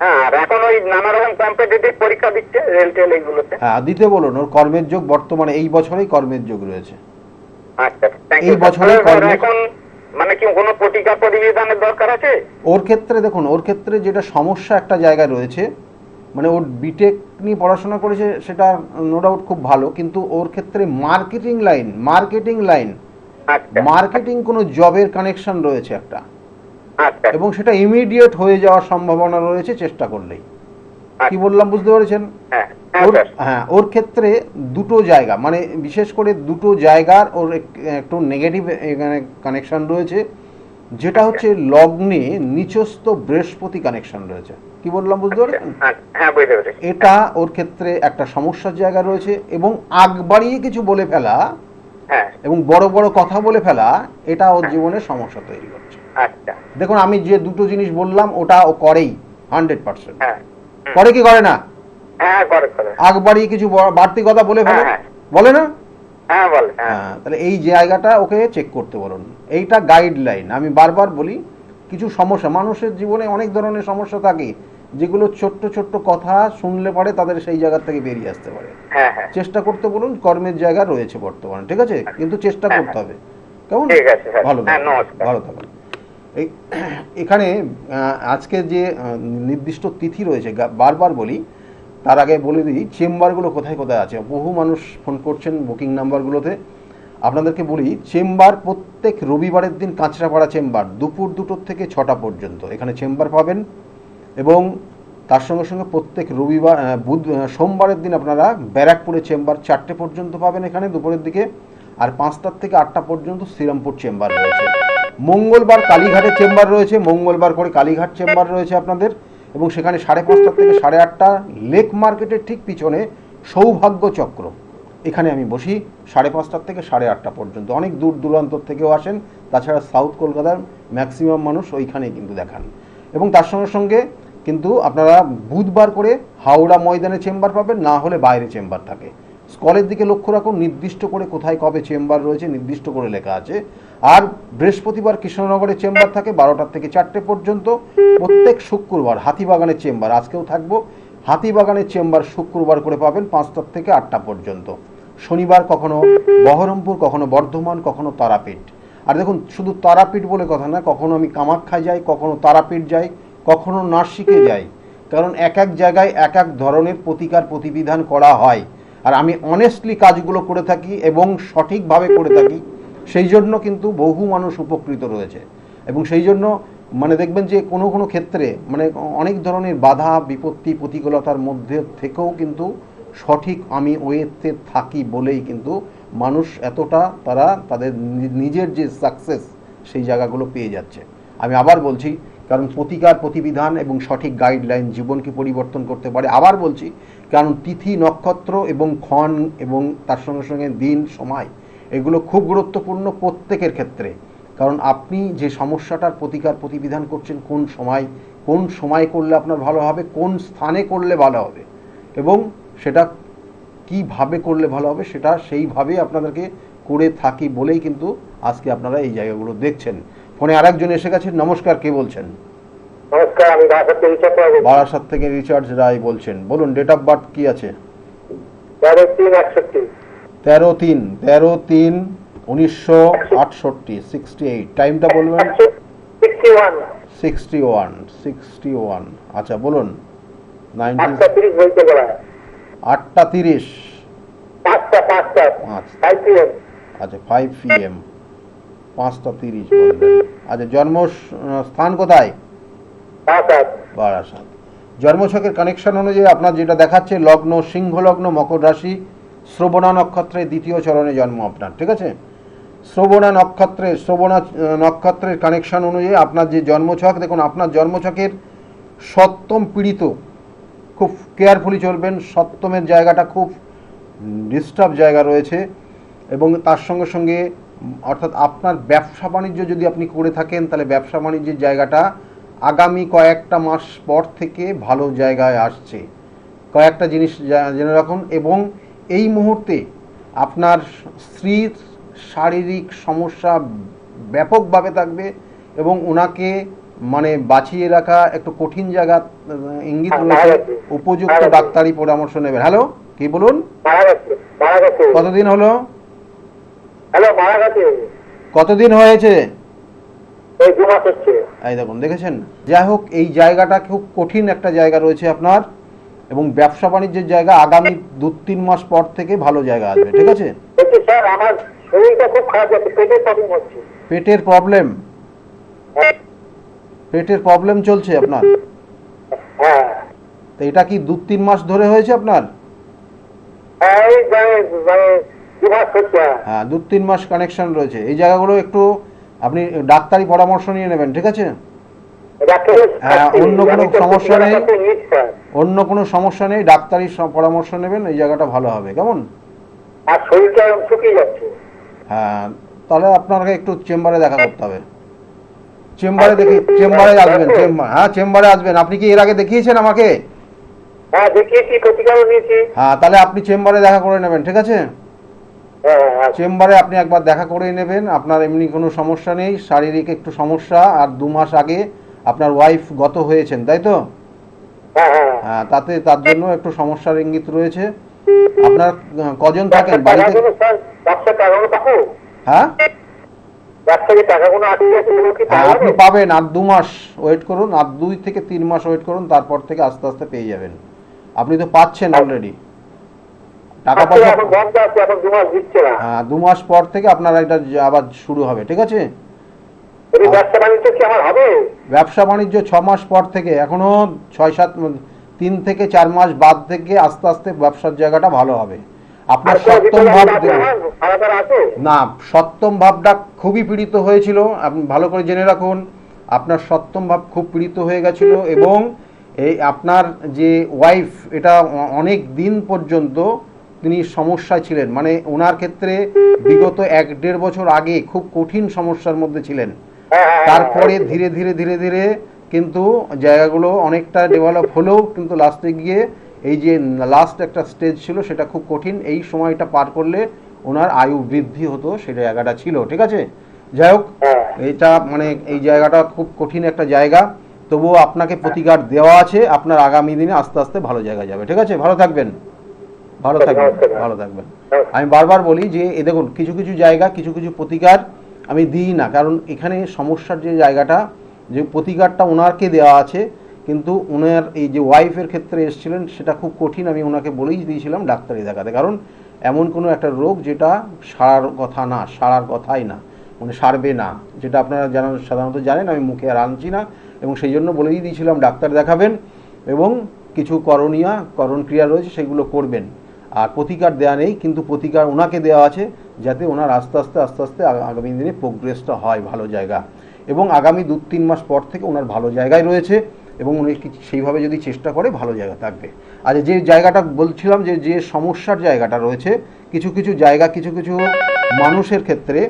হ্যাঁ, আর এখন ওই নানা রকম কম্পিটিটিভ পরীক্ষা দিচ্ছে রেল টেল এইগুলোতে। হ্যাঁ, দিতে বলুন। ওর কর্মের যোগ বর্তমানে এই বছরেই কর্মের যোগ রয়েছে। আচ্ছা, এই বছরে এখন মানে কি কোনো প্রতিকার প্রতিবিধানের দরকার আছে ওর ক্ষেত্রে? দেখুন ওর ক্ষেত্রে যেটা সমস্যা একটা জায়গায় রয়েছে, মানে ওর বিটেক নিয়ে পড়াশোনা করেছে, সেটা নো ডাউট খুব ভালো, কিন্তু ওর ক্ষেত্রে মার্কেটিং লাইন কোনো জবের কানেকশন রয়েছে একটা। আচ্ছা। এবং সেটা ইমিডিয়েট হয়ে যাওয়ার সম্ভাবনা রয়েছে চেষ্টা করলেই। কি বললাম বুঝতে পেরেছেন? হ্যাঁ হ্যাঁ স্যার। হ্যাঁ, ওর ক্ষেত্রে দুটো জায়গা, মানে বিশেষ করে দুটো জায়গার ওর একটু নেগেটিভ এখানে কানেকশন রয়েছে, যেটা হচ্ছে লগ্নে নিচস্থ বৃহস্পতি কানেকশন রয়েছে। কি বললাম বুঝতে পেরেছেন? হ্যাঁ বুঝতে পেরেছি। এটা ওর ক্ষেত্রে একটা সমস্যার জায়গা রয়েছে, এবং আগ বাড়িয়ে কিছু বলে ফেলা হ্যাঁ এবং বড় বড় কথা বলে ফেলা, এটা ওর জীবনে সমস্যা তৈরি করছে। আচ্ছা। দেখুন, আমি যে দুটো জিনিস বললাম ওটা ও করেই 100%। হ্যাঁ করে কি করে না? হ্যাঁ করে করে। আগ বাড়িয়ে কিছু বাড়তি কথা বলে ফেলে, হ্যাঁ, বলে না? হ্যাঁ বল। হ্যাঁ, তাহলে এই জায়গাটা ওকে চেক করতে বলুন। এইটা গাইডলাইন। আমি বারবার বলি, কিছু সমস্যা মানুষের জীবনে অনেক ধরনের সমস্যা থাকে, যেগুলো ছোট্ট ছোট্ট কথা শুনলে পরে তাদের সেই জায়গা থেকে বেরিয়ে আসতে পারে। হ্যাঁ হ্যাঁ চেষ্টা করতে বলুন, কর্মের জায়গা রয়েছে বর্তমানে, ঠিক আছে? কিন্তু চেষ্টা করতে হবে। কেমন? ঠিক আছে স্যার। ভালো হ্যাঁ থাকুন, নমস্কার। ভালো থাকুন। এই এখানে আজকে যে নির্দিষ্ট তিথি রয়েছে, বারবার বলি, তার আগে বলে দিই চেম্বারগুলো কোথায় কোথায় আছে। বহু মানুষ ফোন করছেন বুকিং নাম্বারগুলোতে। আপনাদেরকে বলি, চেম্বার প্রত্যেক রবিবারের দিন কাঁচরাপাড়া চেম্বার দুপুর 2টো থেকে 6টা পর্যন্ত এখানে চেম্বার পাবেন। এবং তার সঙ্গে সঙ্গে প্রত্যেক রবিবার সোমবারের দিন আপনারা ব্যারাকপুরে চেম্বার 4টে পর্যন্ত পাবেন এখানে দুপুরের দিকে। আর 5টা থেকে 8টা পর্যন্ত শ্রীরামপুর চেম্বার রয়েছে। মঙ্গলবার কালীঘাটে চেম্বার রয়েছে, মঙ্গলবার করে কালীঘাট চেম্বার রয়েছে আপনাদের, এবং সেখানে 5:30 থেকে 8:30 লেক মার্কেটের ঠিক পিছনে সৌভাগ্য চক্র, এখানে আমি বসি 5:30 থেকে 8:30 পর্যন্ত। অনেক দূর দূরান্তর থেকেও আসেন, তাছাড়া সাউথ কলকাতার ম্যাক্সিমাম মানুষ ওইখানেই কিন্তু দেখান। এবং তার সঙ্গে সঙ্গে কিন্তু আপনারা বুধবার করে হাওড়া ময়দানে চেম্বার পাবেন, না হলে বাইরে চেম্বার থাকে। স্কলের দিকে লক্ষ্য রাখুন, নির্দিষ্ট করে কোথায় কবে চেম্বার রয়েছে নির্দিষ্ট করে লেখা আছে। আর বৃহস্পতিবার কৃষ্ণনগরে চেম্বার থাকে 12টা থেকে 4টে পর্যন্ত। প্রত্যেক শুক্রবার হাতিবাগানের চেম্বার, আজকেও থাকবো, হাতিবাগানের চেম্বার শুক্রবার করে পাবেন 5টা থেকে 8টা পর্যন্ত। শনিবার কখনো বহরমপুর, কখনো বর্ধমান, কখনো তারাপীঠ। আর দেখুন, শুধু তারাপীঠ বলে কথা না, কখনো আমি কামাখ্যা যাই, কখনো তারাপীঠ যাই, কখনো নাসিকে যাই। কারণ এক এক জায়গায় এক এক ধরনের প্রতিকার প্রতিবিধান করা হয়, আর আমি অনেস্টলি কাজগুলো করে থাকি এবং সঠিকভাবে করে থাকি। সেই জন্য কিন্তু বহু মানুষ উপকৃত রয়েছে। এবং সেই জন্য মানে দেখবেন যে কোনো কোনো ক্ষেত্রে মানে অনেক ধরনের বাধা বিপত্তি প্রতিকূলতার মধ্যে থেকেও কিন্তু সঠিক আমি ওয়েতে থাকি বলেই কিন্তু মানুষ এতটা তারা তাদের নিজের যে সাকসেস সেই জায়গাগুলো পেয়ে যাচ্ছে। আমি আবার বলছি, কারণ প্রতিকার প্রতিবিধান এবং সঠিক গাইডলাইন জীবনকে পরিবর্তন করতে পারে। আবার বলছি, কারণ তিথি নক্ষত্র এবং ক্ষণ এবং তার সঙ্গে সঙ্গে দিন সময় এগুলো খুব গুরুত্বপূর্ণ প্রত্যেকের ক্ষেত্রে। কারণ আপনি যে সমস্যাটার প্রতিকার প্রতিবিধান করছেন, কোন সময় করলে আপনার ভালো হবে, কোন স্থানে করলে ভালো হবে, এবং সেটা কিভাবে করলে ভালো হবে, সেটা সেইভাবে আপনাদেরকে করে থাকি বলেই কিন্তু আজকে আপনারা এই জায়গাগুলো দেখছেন। ফোনে আরেকজন এসে গেছেন। নমস্কার, কে বলছেন? নমস্কার, আমি বারাসাত থেকে রিচার্ড রায় বলছেন। বলুন, ডেট অফ বার্থ কি আছে? 13/3/1968, 68। টাইমটা বলবেন? 61। আচ্ছা বলুন। 8:30। আচ্ছা 5 PM, 5:30 বললেন। আচ্ছা, জন্মস্থান কোথায়? বারাসাত। জন্মছকের কানেকশন অনুযায়ী আপনার যেটা দেখাচ্ছে, লগ্ন সিংহ লগ্ন, মকর রাশি, শ্রবণা নক্ষত্রের 2য় চরণে জন্ম আপনার, ঠিক আছে? শ্রবণা নক্ষত্রের কানেকশন অনুযায়ী আপনার যে জন্মছক, দেখুন আপনার জন্মছকের সপ্তম পীড়িত, খুব কেয়ারফুলি চলবেন। সপ্তমের জায়গাটা খুব ডিস্টার্ব জায়গা রয়েছে। এবং তার সঙ্গে সঙ্গে অর্থাৎ আপনার ব্যবসা বাণিজ্য যদি আপনি করে থাকেন, তাহলে ব্যবসা বাণিজ্যের জায়গাটা আগামী কয়েকটা মাস পর থেকে ভালো জায়গায় আসছে। কয়েকটা জিনিস জেনে রাখুন। এবং এই মুহূর্তে আপনার স্ত্রীর শারীরিক সমস্যা ব্যাপকভাবে থাকবে, এবং ওনাকে মানে বাঁচিয়ে রাখা একটু কঠিন জায়গা ইঙ্গিত রয়েছে। উপযুক্ত ডাক্তারি পরামর্শ নেবেন। হ্যালো, কি বলুন? কতদিন হলো? কতদিন হয়েছে? এই দেখুন, দেখেছেন? যাই হোক, এই জায়গাটা খুব কঠিন একটা জায়গা রয়েছে আপনার, এবং ব্যবসা বাণিজ্যের জায়গা আগামী 2-3 মাস পর থেকে ভালো জায়গা আসবে, ঠিক আছে? পেটের প্রবলেম? পেটের প্রবলেম চলছে আপনার? হ্যাঁ। তো এটা কি 2-3 মাস ধরে হয়েছে আপনার? এই মানে 2 মাস হচ্ছে। হ্যাঁ, 2-3 মাস কানেকশন রয়েছে। এই জায়গাগুলো একটু আপনি ডাক্তারি পরামর্শ নিয়ে নেবেন, ঠিক আছে? হ্যাঁ, অন্য কোনো সমস্যা নেই, অন্য কোনো সমস্যা নেই, ডাক্তারি পরামর্শ নেবেন, এই জায়গাটা ভালো হবে, কেমন? আর শরীরটা শুকিয়ে যাচ্ছে। হ্যাঁ, তাহলে আপনাকে একটু চেম্বারে দেখা করতে হবে। চেম্বারে চেম্বারে আসবেন, হ্যাঁ চেম্বারে আসবেন। আপনি কি এর আগে দেখিয়েছেন আমাকে? হ্যাঁ দেখিয়েছি, প্রতিকারও নিয়েছি। হ্যাঁ, তাহলে আপনি চেম্বারে দেখা করে নেবেন, ঠিক আছে? চেম্বারে আপনি একবার দেখা করে নেবেন। আপনার এমনি কোনো সমস্যা নেই, শারীরিক একটু সমস্যা, আর 2 মাস আগে আপনার ওয়াইফ গত হয়েছেন, তাই তো? হ্যাঁ, তার জন্য একটু সমস্যার ইঙ্গিত রয়েছে। আপনার কজন থাকেন বাড়িতে? হ্যাঁ, হ্যাঁ আপনি পাবেন। আর 2 মাস ওয়েট করুন, আর 2 থেকে 3 মাস ওয়েট করুন, তারপর থেকে আস্তে আস্তে পেয়ে যাবেন। আপনি তো পাচ্ছেন অলরেডি টাকা পয়সা। হ্যাঁ, 2 মাস পর থেকে আপনার এটা আবার শুরু হবে, ঠিক আছে? ব্যবসা বাণিজ্য 6 মাস পর থেকে, এখনো 3 থেকে 4 মাস বাদ থেকে আস্তে আস্তে ব্যবসার জায়গাটা ভালো হবে। আপনার সপ্তম ভাব, না সপ্তম ভাবটা খুবই পীড়িত হয়েছিল, আপনি ভালো করে জেনে রাখুন। আপনার সপ্তম ভাব খুব পীড়িত হয়ে গেছিল, এবং এই আপনার যে ওয়াইফ, এটা অনেক দিন পর্যন্ত তিনি সমস্যায় ছিলেন। মানে ওনার ক্ষেত্রে বিগত 1-1.5 বছর আগে খুব কঠিন সমস্যার মধ্যে ছিলেন। তারপরে ধীরে ধীরে ধীরে ধীরে কিন্তু জায়গাগুলো অনেকটা ডেভেলপ হলেও কিন্তু লাস্টে গিয়ে এই যে লাস্ট একটা স্টেজ ছিল সেটা খুব কঠিন। এই সময়টা পার করলে ওনার আয়ু বৃদ্ধি হতো, সেটা জায়গাটা ছিল, ঠিক আছে? যাই হোক, এটা মানে এই জায়গাটা খুব কঠিন একটা জায়গা, তবুও আপনাকে প্রতিকার দেওয়া আছে। আপনার আগামী দিনে আস্তে আস্তে ভালো জায়গায় যাবে, ঠিক আছে? ভালো থাকবেন, ভালো থাকবেন, ভালো থাকবেন। আমি বারবার বলি যে এ দেখুন, কিছু কিছু জায়গা কিছু কিছু প্রতিকার আমি দিই না, কারণ এখানে সমস্যার যে জায়গাটা, যে প্রতিকারটা ওনারকে দেওয়া আছে, কিন্তু ওনার এই যে ওয়াইফের ক্ষেত্রে এসেছিলেন সেটা খুব কঠিন। আমি ওনাকে বলেই দিয়েছিলাম ডাক্তারি দেখাতে, কারণ এমন কোনো একটা রোগ যেটা সারার কথা না, সারার কথাই না, মানে সারবে না, যেটা আপনারা সাধারণত জানেন, আমি মুখে আর আনছি না। এবং সেই জন্য বলেই দিয়েছিলাম ডাক্তার দেখাবেন, এবং কিছু করণক্রিয়া রয়েছে সেগুলো করবেন। আর প্রতিকার দেওয়া নেই, কিন্তু প্রতিকার ওনাকে দেওয়া আছে, যাতে ওনার আস্তে আস্তে আস্তে আস্তে আগামী দিনে প্রোগ্রেসটা হয় ভালো জায়গা। এবং আগামী 2-3 মাস পর থেকে ওনার ভালো জায়গায় রয়েছে, এবং উনি সেইভাবে যদি চেষ্টা করে ভালো জায়গা থাকবে। আর যে জায়গাটা বলছিলাম, যে সমস্যার জায়গাটা রয়েছে, কিছু কিছু জায়গা কিছু কিছু মানুষের ক্ষেত্রে,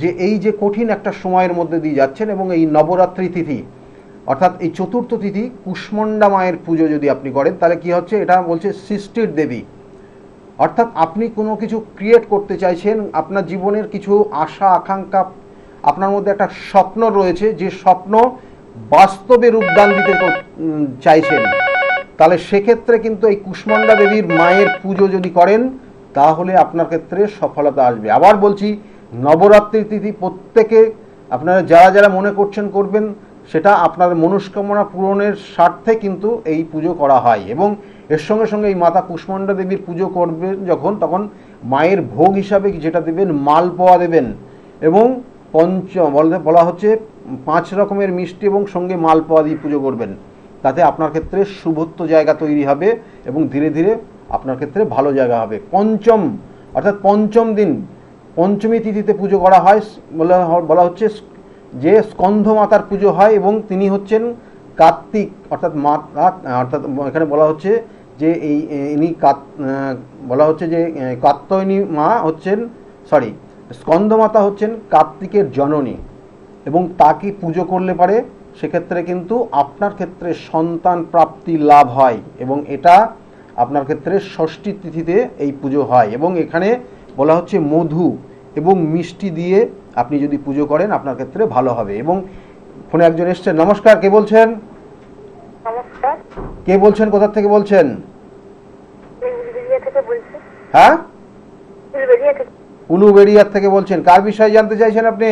যে এই যে কঠিন একটা সময়ের মধ্যে দিয়ে যাচ্ছেন, এবং এই নবরাত্রি তিথি, অর্থাৎ এই চতুর্থ তিথি কুষ্মণ্ডা মায়ের পুজো যদি আপনি করেন, তাহলে কি হচ্ছে, এটা বলছে সৃষ্টির দেবী। অর্থাৎ আপনি কোনো কিছু ক্রিয়েট করতে চাইছেন, আপনার জীবনের কিছু আশা আকাঙ্ক্ষা, আপনার মধ্যে একটা স্বপ্ন রয়েছে, যে স্বপ্ন বাস্তবে রূপদান দিতে চাইছেন, তাহলে সেক্ষেত্রে কিন্তু এই কুষ্মণ্ডা দেবীর মায়ের পুজো যদি করেন, তাহলে আপনার ক্ষেত্রে সফলতা আসবে। আবার বলছি, নবরাত্রি তিথি প্রত্যেকে আপনারা যারা যারা মনে করছেন করবেন, সেটা আপনার মনস্কামনা পূরণের স্বার্থে কিন্তু এই পুজো করা হয়। এবং এর সঙ্গে সঙ্গে এই মাতা কুষ্মণ্ডা দেবীর পুজো করবেন যখন, তখন মায়ের ভোগ হিসাবে যেটা দেবেন, মালপোয়া দেবেন। এবং বলা হচ্ছে 5 রকমের মিষ্টি এবং সঙ্গে মালপোয়া দিয়ে পুজো করবেন। তাতে আপনার ক্ষেত্রে শুভত্ব জায়গা তৈরি হবে, এবং ধীরে ধীরে আপনার ক্ষেত্রে ভালো জায়গা হবে। পঞ্চম, অর্থাৎ পঞ্চম দিন, পঞ্চমী তিথিতে পুজো করা হয়, বলা হচ্ছে যে স্কন্ধ মাতার পুজো হয়, এবং তিনি হচ্ছেন কার্তিক, অর্থাৎ এখানে বলা হচ্ছে যে বলা হচ্ছে যে কাত্যায়নী মা হচ্ছেন, স্কন্ধমাতা হচ্ছেন কার্তিকের জননী, এবং তাকে পুজো করলে পারে সেক্ষেত্রে কিন্তু আপনার ক্ষেত্রে সন্তান প্রাপ্তি লাভ হয়। এবং এটা আপনার ক্ষেত্রে ষষ্ঠী তিথিতে এই পুজো হয়, এবং এখানে বলা হচ্ছে মধু এবং মিষ্টি দিয়ে আপনি যদি পুজো করেন, আপনার ক্ষেত্রে ভালো হবে। এবং ফোনে একজন এসছেন। নমস্কার, কে বলছেন? নমস্কার। কে বলছেন, কোথা থেকে বলছেন? হ্যাঁ, উলুবেড়িয়া থেকে বলছেন। কার বিষয়ে জানতে চাইছেন আপনি?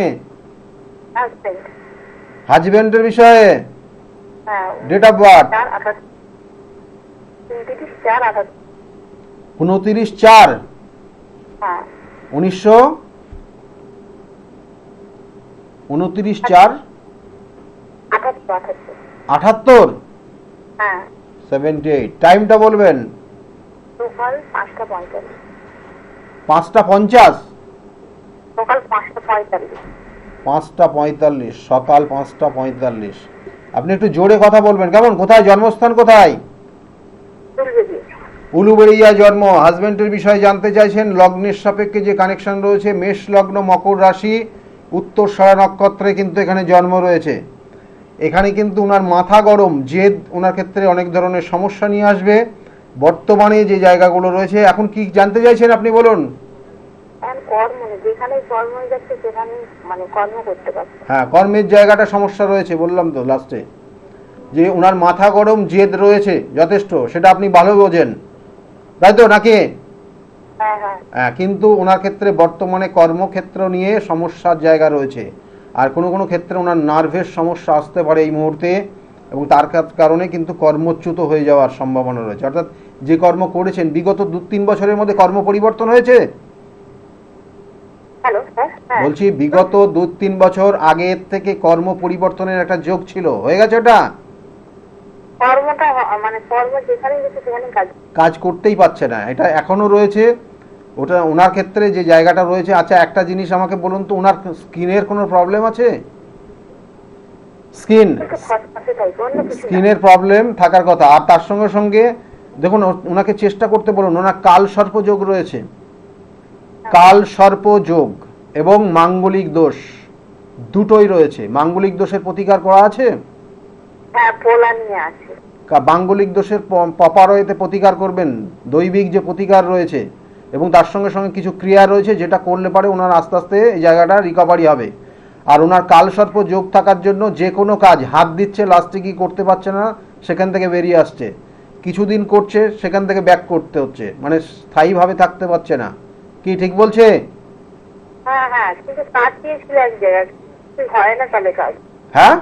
হাজবেন্ডের বিষয়ে? Date of birth? 29/4/1978। 29/4/78। 78? হ্যাঁ। 78। টাইমটা বলবেন। সকাল 5:45। 5:50? সকাল 5:45। 5:45, সকাল 5:45। আপনি একটু জোরে কথা বলবেন কেমন? কোথায় জন্মস্থান, কোথায়? উলুবেড়িয়া জন্ম। হাজবেন্ডের বিষয়ে জানতে চাইছেন। লগ্নের সাপেক্ষে যে কানেকশন রয়েছে, মেষ লগ্ন, মকর রাশি, উত্তরসরা নক্ষত্রে কিন্তু এখানে জন্ম রয়েছে। এখানে কিন্তু ওনার মাথা গরম, জেদ ওনার ক্ষেত্রে অনেক ধরনের সমস্যা নিয়ে আসবে। বর্তমানে যে জায়গাগুলো রয়েছে, এখন কি জানতে চাইছেন আপনি বলুন। হ্যাঁ, কর্মের জায়গাটা সমস্যা রয়েছে, বললাম তো লাস্টে যে ওনার মাথা গরম, জেদ রয়েছে যথেষ্ট, সেটা আপনি ভালো বোঝেন, তাই তো নাকি? হ্যাঁ, কিন্তু ওনার ক্ষেত্রে বর্তমানে কর্মক্ষেত্র নিয়ে সমস্যার জায়গা রয়েছে। আর কোনো কোনো ক্ষেত্রে ওনার নার্ভের সমস্যা আসতে পারে এই মুহূর্তে, এবং তার কারণে কিন্তু কর্মচ্যুত হয়ে যাওয়ার সম্ভাবনা রয়েছে। অর্থাৎ যে কর্ম করেছেন বিগত 2-3 বছরের মধ্যে কর্ম পরিবর্তন হয়েছে। বলছি বিগত 2-3 বছর আগের থেকে কর্ম পরিবর্তনের একটা যোগ ছিল, হয়ে গেছে ওটা? কাজ করতেই পারছে না, এটা এখনো রয়েছে ওটা ওনার ক্ষেত্রে যে জায়গাটা রয়েছে। আচ্ছা, একটা জিনিস আমাকে বলুন তো, ওনার স্কিনের কোনো প্রবলেম আছে? স্কিনের প্রবলেম থাকার কথা। আর তার সঙ্গে সঙ্গে দেখুন, ওনাকে চেষ্টা করতে বলুন। ওনার কাল সর্প যোগ রয়েছে, কাল সর্প যোগ এবং মাঙ্গলিক দোষ দুটোই রয়েছে। মাঙ্গলিক দোষের প্রতিকার করা আছে? মাঙ্গলিক দোষের পপারয়েতে প্রতিকার করবেন, দৈবিক যে প্রতিকার রয়েছে, এবং তার সঙ্গে সঙ্গে কিছু ক্রিয়া রয়েছে যেটা করলে পারে ওনার আস্তে আস্তে এই জায়গাটা রিকভারি হবে। আর ওনার কালসর্প যোগ থাকার জন্য যে কোনো কাজ হাত দিচ্ছে, লাস্টে কি করতে পারছে না, সেখান থেকে বেরিয়ে আসছে। কিছুদিন করছে, সেখান থেকে ব্যাক করতে হচ্ছে, মানে স্থায়ীভাবে থাকতে পারছে না। কি ঠিক বলছে? হ্যাঁ,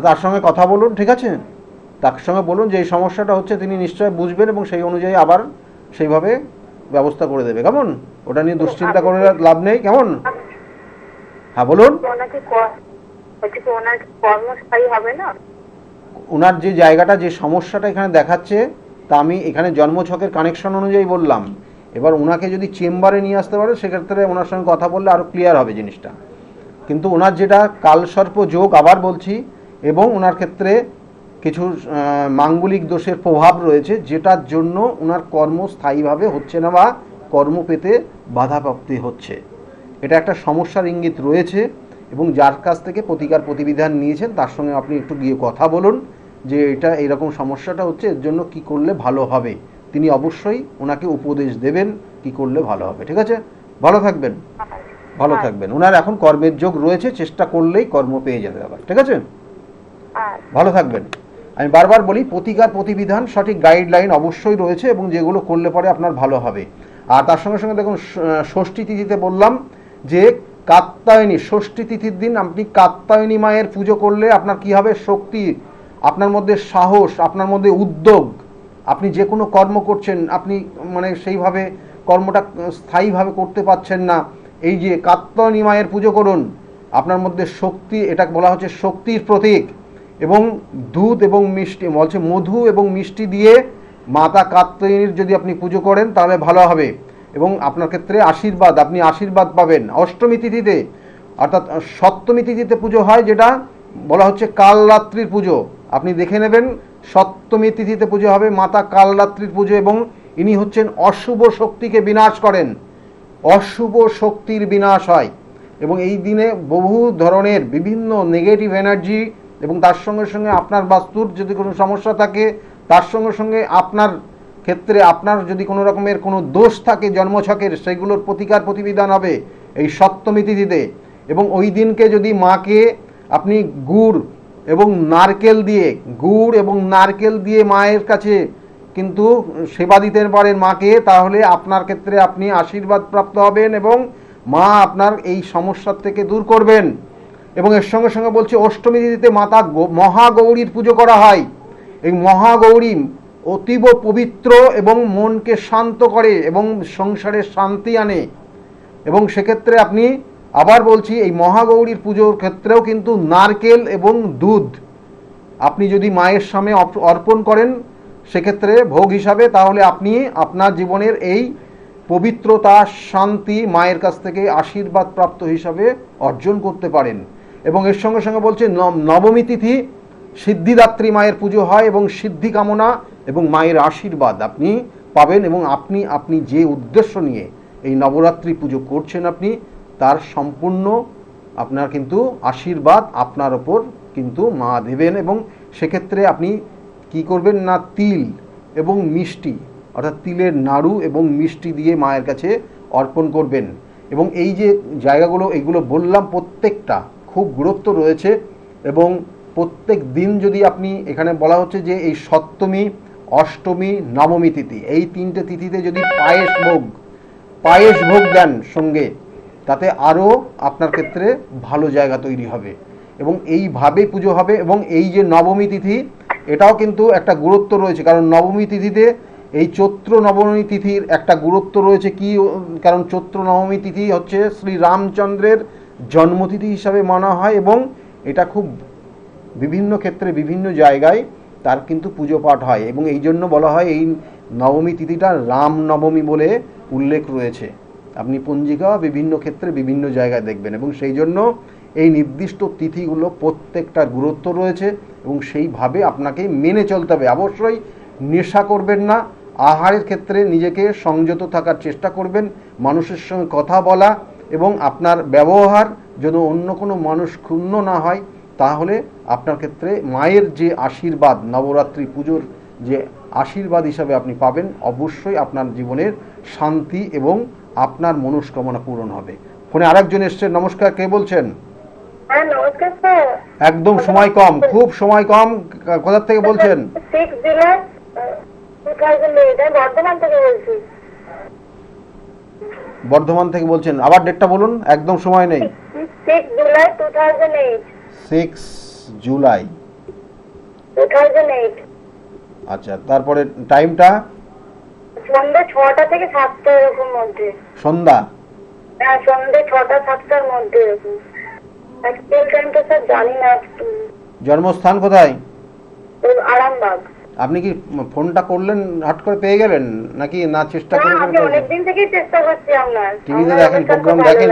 তার সঙ্গে কথা বলুন, ঠিক আছে? তার সঙ্গে বলুন যে এই সমস্যাটা হচ্ছে, তিনি নিশ্চয় বুঝবেন এবং সেই অনুযায়ী আবার সেইভাবে ব্যবস্থা করে দেবে, কেমন? ওটা নিয়ে দুশ্চিন্তা করে লাভ নেই, কেমন? হ্যাঁ বলুন। ওনার যে জায়গাটা, যে সমস্যাটা এখানে দেখাচ্ছে, তা আমি এখানে জন্মছকের কানেকশন অনুযায়ী বললাম। এবার ওনাকে যদি চেম্বারে নিয়ে আসতে পারে, সেক্ষেত্রে ওনার সঙ্গে কথা বললে আরও ক্লিয়ার হবে জিনিসটা। কিন্তু ওনার যেটা কালসর্প যোগ, আবার বলছি, এবং ওনার ক্ষেত্রে কিছু মাঙ্গলিক দোষের প্রভাব রয়েছে, যেটার জন্য ওনার কর্ম স্থায়ীভাবে হচ্ছে না বা কর্ম পেতে বাধাপ্রাপ্তি হচ্ছে। এটা একটা সমস্যার ইঙ্গিত রয়েছে, এবং যার কাছ থেকে প্রতিকার প্রতিবিধান নিয়েছেন তার সঙ্গে আপনি একটু গিয়ে কথা বলুন যে এটা এইরকম সমস্যাটা হচ্ছে, এর জন্য কি করলে ভালো হবে। তিনি অবশ্যই ওনাকে উপদেশ দেবেন কি করলে ভালো হবে, ঠিক আছে? ভালো থাকবেন, ভালো থাকবেন। ওনার এখন কর্মের যোগ রয়েছে, চেষ্টা করলেই কর্ম পেয়ে যাবে আবার, ঠিক আছে? ভালো থাকবেন। আমি বারবার বলি, প্রতিকার প্রতিবিধান সঠিক গাইডলাইন অবশ্যই রয়েছে, এবং যেগুলো করলে পরে আপনার ভালো হবে। আর তার সঙ্গে সঙ্গে দেখুন, ষষ্ঠী তিথিতে বললাম যে কাত্যায়নী, ষষ্ঠী তিথির দিন আপনি কাত্যায়নী মায়ের পুজো করলে আপনার কি হবে? শক্তি, আপনার মধ্যে সাহস, আপনার মধ্যে উদ্যোগ, আপনি যে কোনো কর্ম করছেন, আপনি মানে সেইভাবে কর্মটা স্থায়ীভাবে করতে পারছেন না, এই যে কাত্যায়নী মায়ের পুজো করুন, আপনার মধ্যে শক্তি, এটা বলা হচ্ছে শক্তির প্রতীক। এবং দুধ এবং মিষ্টি, বলছে মধু এবং মিষ্টি দিয়ে মাতা কাত্যায়নীর যদি আপনি পুজো করেন তাহলে ভালো হবে, এবং আপনার ক্ষেত্রে আশীর্বাদ, আপনি আশীর্বাদ পাবেন। অষ্টমী তিথিতে, অর্থাৎ সপ্তমী তিথিতে পুজো হয়, যেটা বলা হচ্ছে কালরাত্রির পুজো, আপনি দেখে নেবেন। সপ্তমী তিথিতে পুজো হবে মাতা কালরাত্রির পুজো, এবং ইনি হচ্ছেন অশুভ শক্তিকে বিনাশ করেন, অশুভ শক্তির বিনাশ হয়। এবং এই দিনে বহু ধরনের বিভিন্ন নেগেটিভ এনার্জি, এবং তার সঙ্গে সঙ্গে আপনার বাস্তুর যদি কোনো সমস্যা থাকে, তার সঙ্গে সঙ্গে আপনার ক্ষেত্রে আপনার যদি কোনো রকমের কোনো দোষ থাকে জন্মছকের, সেগুলোর প্রতিকার প্রতিবিধান হবে এই সপ্তমী তিথিতে। এবং ওই দিনকে যদি মাকে আপনি গুড় এবং নারকেল দিয়ে মায়ের কাছে কিন্তু সেবা দিতে পারেন মাকে, তাহলে আপনার ক্ষেত্রে আপনি আশীর্বাদ প্রাপ্ত হবেন, এবং মা আপনার এই সমস্যার থেকে দূর করবেন। এবং এর সঙ্গে সঙ্গে বলছে, অষ্টমী তিথিতে মাতা মহাগৌরীর পুজো করা হয়। এই মহাগৌরী অতীব পবিত্র এবং মনকে শান্ত করে এবং সংসারে শান্তি আনে, এবং সেক্ষেত্রে আপনি আবার বলছি, এই মহাগৌরীর পুজোর ক্ষেত্রেও কিন্তু নারকেল এবং দুধ আপনি যদি মায়ের সামনে অর্পণ করেন সেক্ষেত্রে ভোগ হিসাবে, তাহলে আপনি আপনার জীবনের এই পবিত্রতা, শান্তি মায়ের কাছ থেকে আশীর্বাদ প্রাপ্ত হিসাবে অর্জন করতে পারেন। এবং এর সঙ্গে সঙ্গে বলছে নবমী তিথি সিদ্ধিদাত্রী মায়ের পুজো হয় এবং সিদ্ধি কামনা এবং মায়ের আশীর্বাদ আপনি পাবেন। এবং আপনি যে উদ্দেশ্য নিয়ে এই নবরাত্রি পুজো করছেন আপনি তার সম্পূর্ণ আপনার কিন্তু আশীর্বাদ আপনার ওপর কিন্তু মা দেবেন। এবং সেক্ষেত্রে আপনি কি করবেন না, তিল এবং মিষ্টি অর্থাৎ তিলের নাড়ু এবং মিষ্টি দিয়ে মায়ের কাছে অর্পণ করবেন। এবং এই যে জায়গাগুলো এগুলো বললাম প্রত্যেকটা খুব গুরুত্ব রয়েছে। এবং প্রত্যেক দিন যদি আপনি, এখানে বলা হচ্ছে যে এই সপ্তমী, অষ্টমী, নবমী তিথি, এই তিনটে তিথিতে যদি পায়েস ভোগ দেন সঙ্গে, তাতে আরও আপনার ক্ষেত্রে ভালো জায়গা তৈরি হবে এবং এইভাবে পুজো হবে। এবং এই যে নবমী তিথি, এটাও কিন্তু একটা গুরুত্ব রয়েছে, কারণ নবমী তিথিতে এই চৈত্র নবমী তিথির একটা গুরুত্ব রয়েছে। কি কারণ চৈত্র নবমী তিথি হচ্ছে শ্রী রামচন্দ্রের জন্মতিথি হিসাবে মানা হয় এবং এটা খুব বিভিন্ন ক্ষেত্রে বিভিন্ন জায়গায় তার কিন্তু পুজো পাঠ হয় এবং এই জন্য বলা হয় এই নবমী তিথিটা রাম নবমী বলে উল্লেখ রয়েছে। আপনি পঞ্জিকা বিভিন্ন ক্ষেত্রে বিভিন্ন জায়গায় দেখবেন এবং সেই জন্য এই নির্দিষ্ট তিথিগুলো প্রত্যেকটার গুরুত্ব রয়েছে এবং সেইভাবে আপনাকে মেনে চলতে হবে। অবশ্যই নেশা করবেন না, আহারের ক্ষেত্রে নিজেকে সংযত থাকার চেষ্টা করবেন, মানুষের সঙ্গে কথা বলা এবং আপনার ব্যবহার যেন অন্য কোনো মানুষ ক্ষুণ্ণ না হয়, তাহলে আপনার ক্ষেত্রে মায়ের যে আশীর্বাদ, নবরাত্রি পুজোর যে আশীর্বাদ হিসাবে আপনি পাবেন, অবশ্যই আপনার জীবনের শান্তি এবং আপনার মনস্কামনা পূরণ হবে। ফোনে আরেকজন এসছেন। নমস্কার, কে বলছেন? হ্যাঁ নমস্কার স্যার। একদম সময় কম, খুব সময় কম। কোথা থেকে বলছেন? 6 জুলাই 2008, আমি বর্ধমান থেকে বলছি। বর্ধমান থেকে বলছেন, আবার ডেটটা বলুন, একদম সময় নেই। 6 জুলাই 2008। 6 জুলাই 2008। আচ্ছা, তারপরে টাইমটা? সন্ধ্যা 6টা থেকে 7টা এরকম মধ্যে। সন্ধ্যা? হ্যাঁ, সন্ধ্যে 6টা 7টার মধ্যে এরকম। অ্যাকচুয়াল টাইমটা স্যার জানি না। জন্মস্থান কোথায়? আরামবাগ। আপনি কি ফোনটা করলেন হাট করে পেয়ে গেলেন নাকি না চেষ্টা করে? আমি অনেকদিন থেকেই চেষ্টা করছি আপনার। টিভিতে দেখেন, প্রোগ্রাম দেখেন,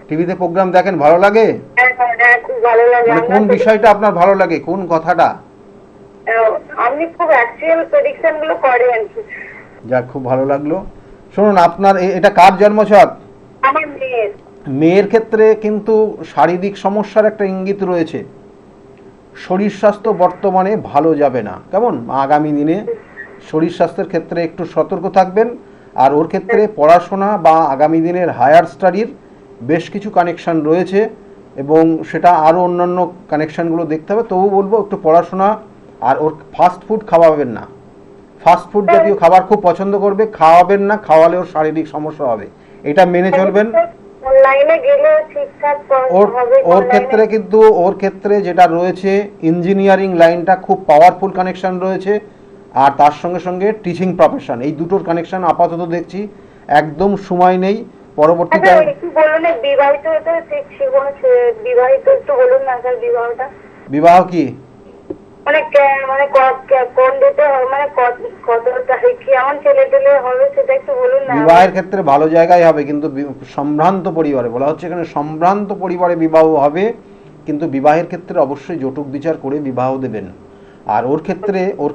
টিভিতে প্রোগ্রাম দেখেন, ভালো লাগে? হ্যাঁ, খুব ভালো লাগে। মানে কোন বিষয়টা আপনার ভালো লাগে, কোন কথাটা? আপনি খুব অ্যাকচুয়াল প্রেডিকশন গুলো করেন। যাক, খুব ভালো লাগলো। শুনুন, আপনার এটা কার জন্মছক? আমার মেয়ের। মেয়ের ক্ষেত্রে কিন্তু শারীরিক সমস্যার একটা ইঙ্গিত রয়েছে। শরীর স্বাস্থ্য বর্তমানে ভালো যাবে না, কেমন? আগামী দিনে শরীর স্বাস্থ্যের ক্ষেত্রে একটু সতর্ক থাকবেন। আর ওর ক্ষেত্রে পড়াশোনা বা আগামী দিনের হায়ার স্টাডির বেশ কিছু কানেকশান রয়েছে এবং সেটা আরও অন্যান্য কানেকশানগুলো দেখতে হবে। তবু বলবো একটু পড়াশোনা, আর ওর ফাস্ট ফুড খাওয়াবেন না। ফাস্ট ফুড জাতীয় খাবার খুব পছন্দ করবে, খাওয়াবেন না, খাওয়ালে ওর শারীরিক সমস্যা হবে, এটা মেনে চলবেন। অনলাইনে গেলে ঠিকঠাক হবে। ওর ক্ষেত্রে যেটা রয়েছে, ইঞ্জিনিয়ারিং লাইনটা খুব পাওয়ারফুল কানেকশন রয়েছে আর তার সঙ্গে সঙ্গে টিচিং প্রফেশন, এই দুটোর কানেকশন আপাতত দেখছি। একদম সময় নেই, পরবর্তীতে একটু বলুন বিবাহিত একটু বলুন না স্যার। বিবাহ কি মানে কোন ডেটে হবে, মানে কত তারিখে আমার ছেলে টেলে হবে সেটা একটু বলুন না। বিবাহের ক্ষেত্রে ভালো জায়গায় হবে, কিন্তু সম্ভ্রান্ত পরিবারে বলা হচ্ছে, এখানে সম্ভ্রান্ত পরিবারে বিবাহ হবে, কিন্তু বিবাহের ক্ষেত্রে অবশ্যই যৌতুক বিচার করে বিবাহ দেবেন। আর ওর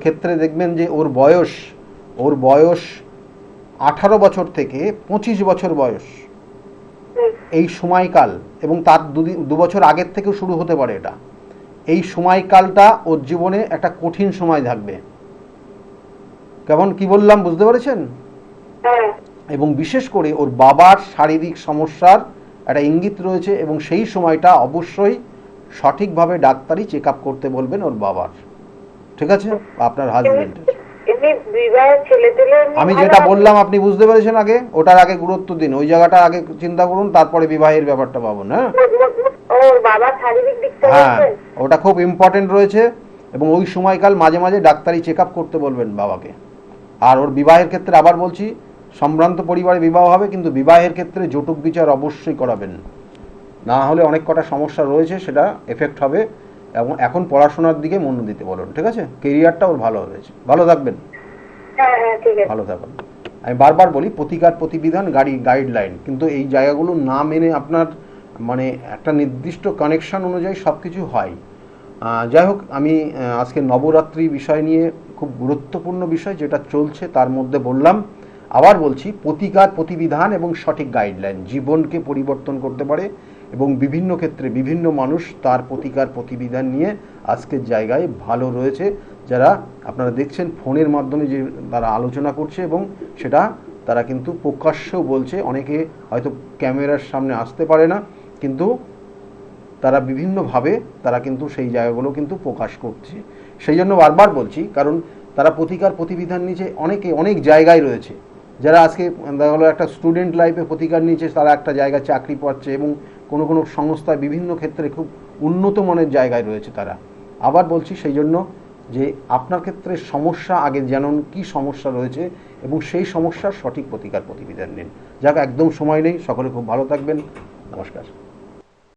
ক্ষেত্রে দেখবেন যে ওর বয়স 18 বছর থেকে 25 বছর বয়স, এই সময়কাল, এবং তার 2 বছর আগের থেকেও শুরু হতে পারে এটা। এই সময়কালটা ওর জীবনে একটা কঠিন সময় থাকবে। কেমন কি বললাম, বুঝতে পেরেছেন? এবং বিশেষ করে ওর বাবার শারীরিক সমস্যার একটা ইঙ্গিত রয়েছে এবং সেই সময়টা অবশ্যই সঠিকভাবে ডাক্তারি চেক আপ করতে বলবেন ওর বাবার, ঠিক আছে? আপনার হাজবেন্ডের। আমি যেটা বললাম আপনি বুঝতে পেরেছেন আগে, ওটার আগে গুরুত্ব দিন, ওই জায়গাটা আগে চিন্তা করুন, তারপরে বিবাহের ব্যাপারটা ভাবুন। হ্যাঁ, ওটা খুব ইম্পর্টেন্ট রয়েছে এবং ওই সময়কাল মাঝে মাঝে ডাক্তারি চেক আপ করতে বলবেন বাবাকে। আর ওর বিবাহের ক্ষেত্রে আবার বলছি, সম্ভ্রান্ত পরিবারে বিবাহ হবে, কিন্তু বিবাহের ক্ষেত্রে যৌতুক বিচার অবশ্যই করাবেন, না হলে অনেক কটা সমস্যা রয়েছে, সেটা এফেক্ট হবে। এবং এখন পড়াশোনার দিকে মন দিতে বলুন, ঠিক আছে? কেরিয়ারটা ওর ভালো হয়েছে। ভালো থাকবেন। হ্যাঁ হ্যাঁ ঠিক আছে। ভালো থাকবেন। আমি বারবার বলি প্রতিকার প্রতিবিধান গাইডলাইন, কিন্তু এই জায়গাগুলো না মেনে আপনার মানে একটা নির্দিষ্ট কানেকশন অনুযায়ী সব কিছু হয়। যাই হোক, আমি আজকে নবরাত্রি বিষয় নিয়ে খুব গুরুত্বপূর্ণ বিষয় যেটা চলছে তার মধ্যে বললাম। আবার বলছি, প্রতিকার প্রতিবিধান এবং সঠিক গাইডলাইন জীবনকে পরিবর্তন করতে পারে, এবং বিভিন্ন ক্ষেত্রে বিভিন্ন মানুষ তার প্রতিকার প্রতিবিধান নিয়ে আজকের জায়গায় ভালো রয়েছে, যারা আপনারা দেখছেন ফোনের মাধ্যমে যে তারা আলোচনা করছে, এবং সেটা তারা কিন্তু প্রকাশ্যেও বলছে। অনেকে হয়তো ক্যামেরার সামনে আসতে পারে না, কিন্তু তারা বিভিন্নভাবে তারা কিন্তু সেই জায়গাগুলো কিন্তু প্রকাশ করছে। সেই জন্য বারবার বলছি, কারণ তারা প্রতিকার প্রতিবিধান নিচে অনেক জায়গায় রয়েছে। যারা আজকে দেখা গেলো একটা স্টুডেন্ট লাইফে প্রতিকার নিচে তারা একটা জায়গায় চাকরি পাচ্ছে, এবং কোনো সংস্থায় বিভিন্ন ক্ষেত্রে খুব উন্নত মানের জায়গায় রয়েছে তারা। আবার বলছি, সেই জন্য যে আপনার ক্ষেত্রে সমস্যা আগে জানুন কি সমস্যা রয়েছে, এবং সেই সমস্যার সঠিক প্রতিকার প্রতিবিধান নিন। যাক, একদম সময় নেই। সকলে খুব ভালো থাকবেন। নমস্কার।